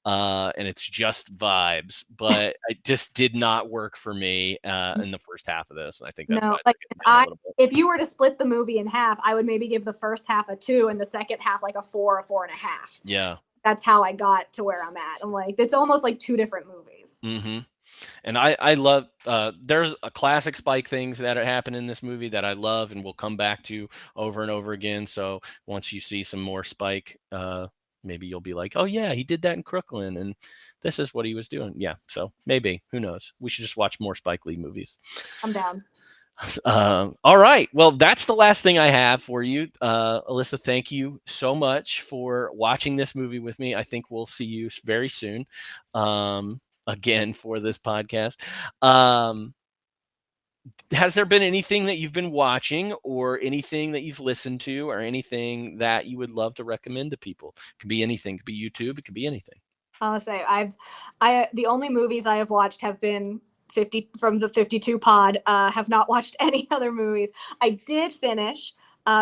and it's just vibes. But it just did not work for me in the first half of this, and I think that's why if you were to split the movie in half, I would maybe give the first half a 2 and the second half like a 4 or 4.5. Yeah, that's how I got to where I'm at. I'm like, it's almost like 2 different movies. Mm-hmm. And I love, there's a classic Spike things that happen in this movie that I love and will come back to over and over again. So once you see some more Spike, maybe you'll be like, oh yeah, he did that in Crooklyn and this is what he was doing. Yeah. So maybe, who knows? We should just watch more Spike Lee movies. I'm down. All right. Well, that's the last thing I have for you. Alyssa, thank you so much for watching this movie with me. I think we'll see you very soon. Again for this podcast. Has there been anything that you've been watching or anything that you've listened to or anything that you would love to recommend to people? It could be anything. It could be YouTube. It could be anything. I'll say the only movies I have watched have been 50 from the 52 pod. Have not watched any other movies. I did finish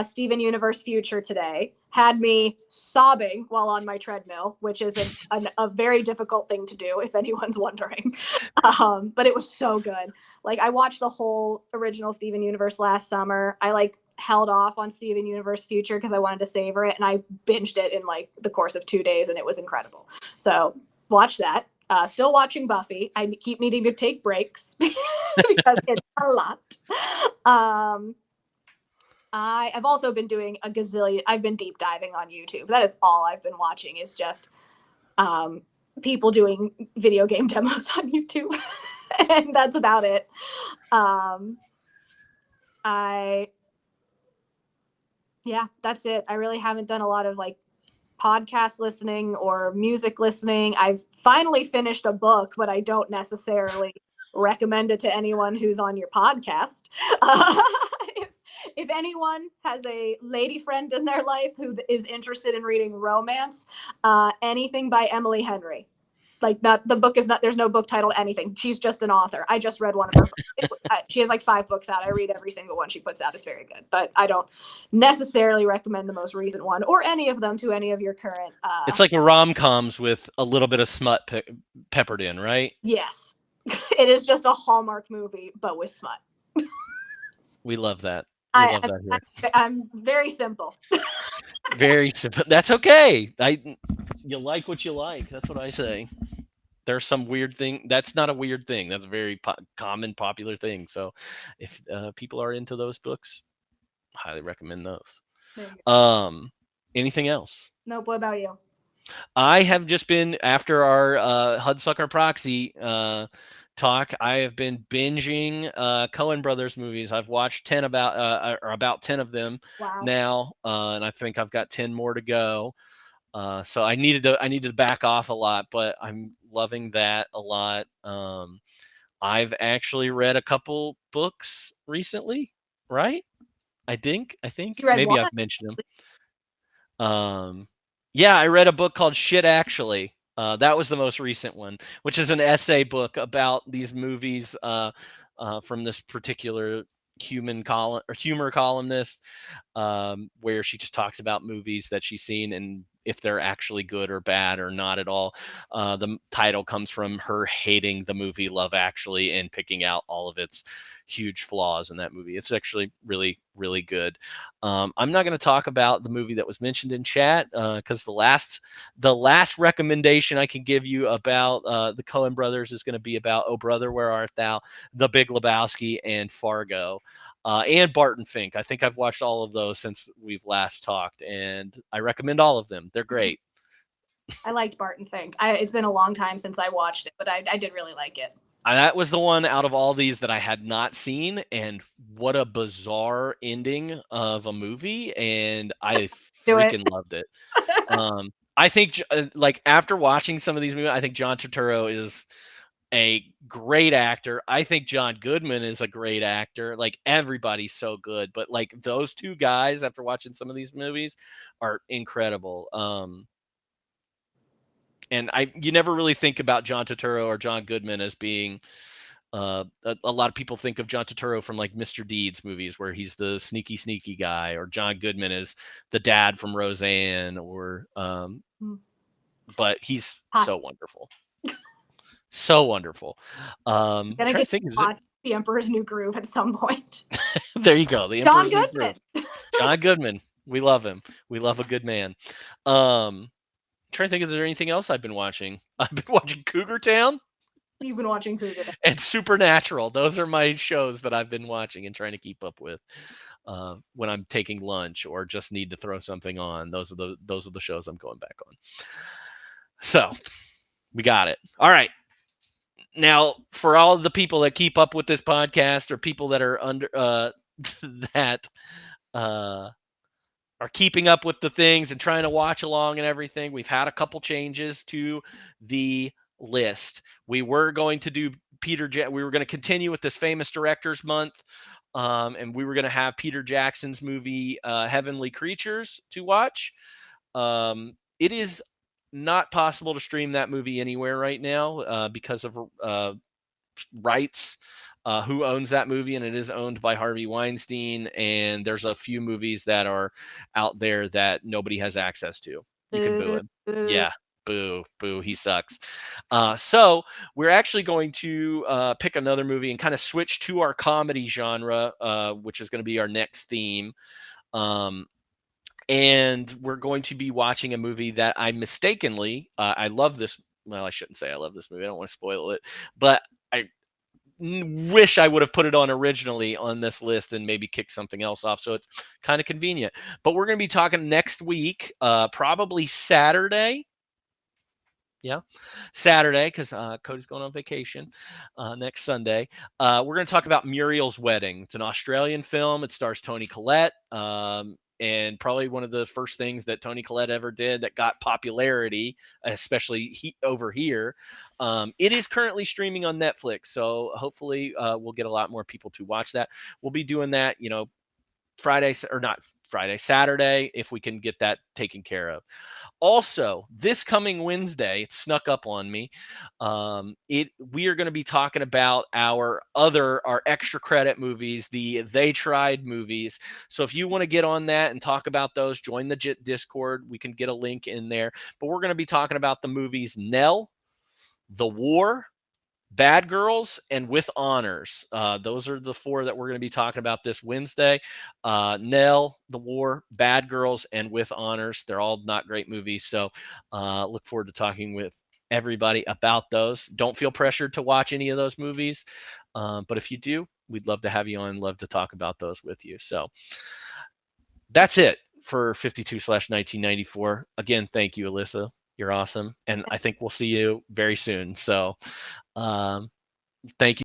Steven Universe Future today. Had me sobbing while on my treadmill, which is a very difficult thing to do if anyone's wondering. But it was so good. Like, I watched the whole original Steven Universe last summer. I held off on Steven Universe Future because I wanted to savor it, and I binged it in the course of 2 days, and it was incredible. So watch that. Still watching Buffy. I keep needing to take breaks because it's a lot. I've also been doing I've been deep diving on YouTube. That is all I've been watching is just people doing video game demos on YouTube. And that's about it. That's it. I really haven't done a lot of podcast listening or music listening. I've finally finished a book, but I don't necessarily recommend it to anyone who's on your podcast. If anyone has a lady friend in their life who is interested in reading romance, anything by Emily Henry. The book is not, there's no book titled anything. She's just an author. I just read one of her books. She has 5 books out. I read every single one she puts out. It's very good, but I don't necessarily recommend the most recent one or any of them to any of your current. It's like a rom-coms with a little bit of smut peppered in, right? Yes. It is just a Hallmark movie, but with smut. We love that. Love that here. I'm very simple. Very simple. That's okay. You like what you like. That's what I say. There's some weird thing. That's not a weird thing. That's a very common, popular thing. So if people are into those books, highly recommend those. Anything else? Nope. What about you? I have just been, after our Hudsucker Proxy talk, I have been binging Coen Brothers movies. I've watched about 10 of them now, and I think I've got 10 more to go. So I needed to back off a lot, but I'm loving that a lot. I've actually read a couple books recently, right? I think maybe I've mentioned them. Yeah, I read a book called Shit Actually. That was the most recent one, which is an essay book about these movies from this particular humor columnist, where she just talks about movies that she's seen and if they're actually good or bad or not at all. The title comes from her hating the movie Love Actually and picking out all of its huge flaws in that movie. It's actually really, really good. I'm not going to talk about the movie that was mentioned in chat because the last recommendation I can give you about the Coen Brothers is going to be about Oh Brother, Where Art Thou, The Big Lebowski, and Fargo, and Barton Fink. I think I've watched all of those since we've last talked, and I recommend all of them. They're great. I liked Barton Fink. It's been a long time since I watched it, but I did really like it. That was the one out of all these that I had not seen, and what a bizarre ending of a movie, and I Do it. freaking loved it. I think like after watching some of these movies, I think John Turturro is a great actor. I think John Goodman is a great actor. Like everybody's so good, but like those two guys after watching some of these movies are incredible. And you never really think about John Turturro or John Goodman as being a lot of people think of John Turturro from like Mr. Deeds movies where he's the sneaky guy, or John Goodman is the dad from Roseanne, or but he's so wonderful. So wonderful. Gonna trying to get think watch The Emperor's New Groove at some point. there you go. The John Emperor's New Goodman. Groove. John Goodman. We love him. We love a good man. Trying to think, is there anything else I've been watching? I've been watching Cougar Town. You've been watching Cougar Town. And Supernatural. Those are my shows that I've been watching and trying to keep up with when I'm taking lunch or just need to throw something on. Those are the shows I'm going back on. So we got it. All right. Now, for all of the people that keep up with this podcast, or people that are under that are keeping up with the things and trying to watch along and everything, we've had a couple changes to the list. We were going to do we were going to continue with this famous directors month, and we were going to have Peter Jackson's movie Heavenly Creatures to watch. It is not possible to stream that movie anywhere right now because of rights. Who owns that movie, and it is owned by Harvey Weinstein, and there's a few movies that are out there that nobody has access to. You can boo him. Yeah, boo, he sucks. So we're actually going to pick another movie and kind of switch to our comedy genre, which is going to be our next theme. And we're going to be watching a movie that I mistakenly, I love this. Well, I shouldn't say I love this movie. I don't want to spoil it, but I wish I would have put it on originally on this list and maybe kick something else off. So it's kind of convenient. But we're going to be talking next week, probably Saturday. Yeah, Saturday, because Cody's going on vacation next Sunday. We're going to talk about Muriel's Wedding. It's an Australian film. It stars Toni Collette. And probably one of the first things that Toni Collette ever did that got popularity, especially over here. It is currently streaming on Netflix, so hopefully we'll get a lot more people to watch that. We'll be doing that, Saturday, if we can get that taken care of. Also, this coming Wednesday, it snuck up on me. We are going to be talking about our extra credit movies, the They Tried movies. So if you want to get on that and talk about those, join the Discord. We can get a link in there. But we're going to be talking about the movies Nell, The War, Bad Girls, and With Honors. Those are the four that we're going to be talking about this Wednesday. Nell, The War, Bad Girls, and With Honors. They're all not great movies, so look forward to talking with everybody about those. Don't feel pressured to watch any of those movies, but if you do, we'd love to have you on, love to talk about those with you. So that's it for 52/1994. Again, thank you, Alyssa. You're awesome. And I think we'll see you very soon. So thank you.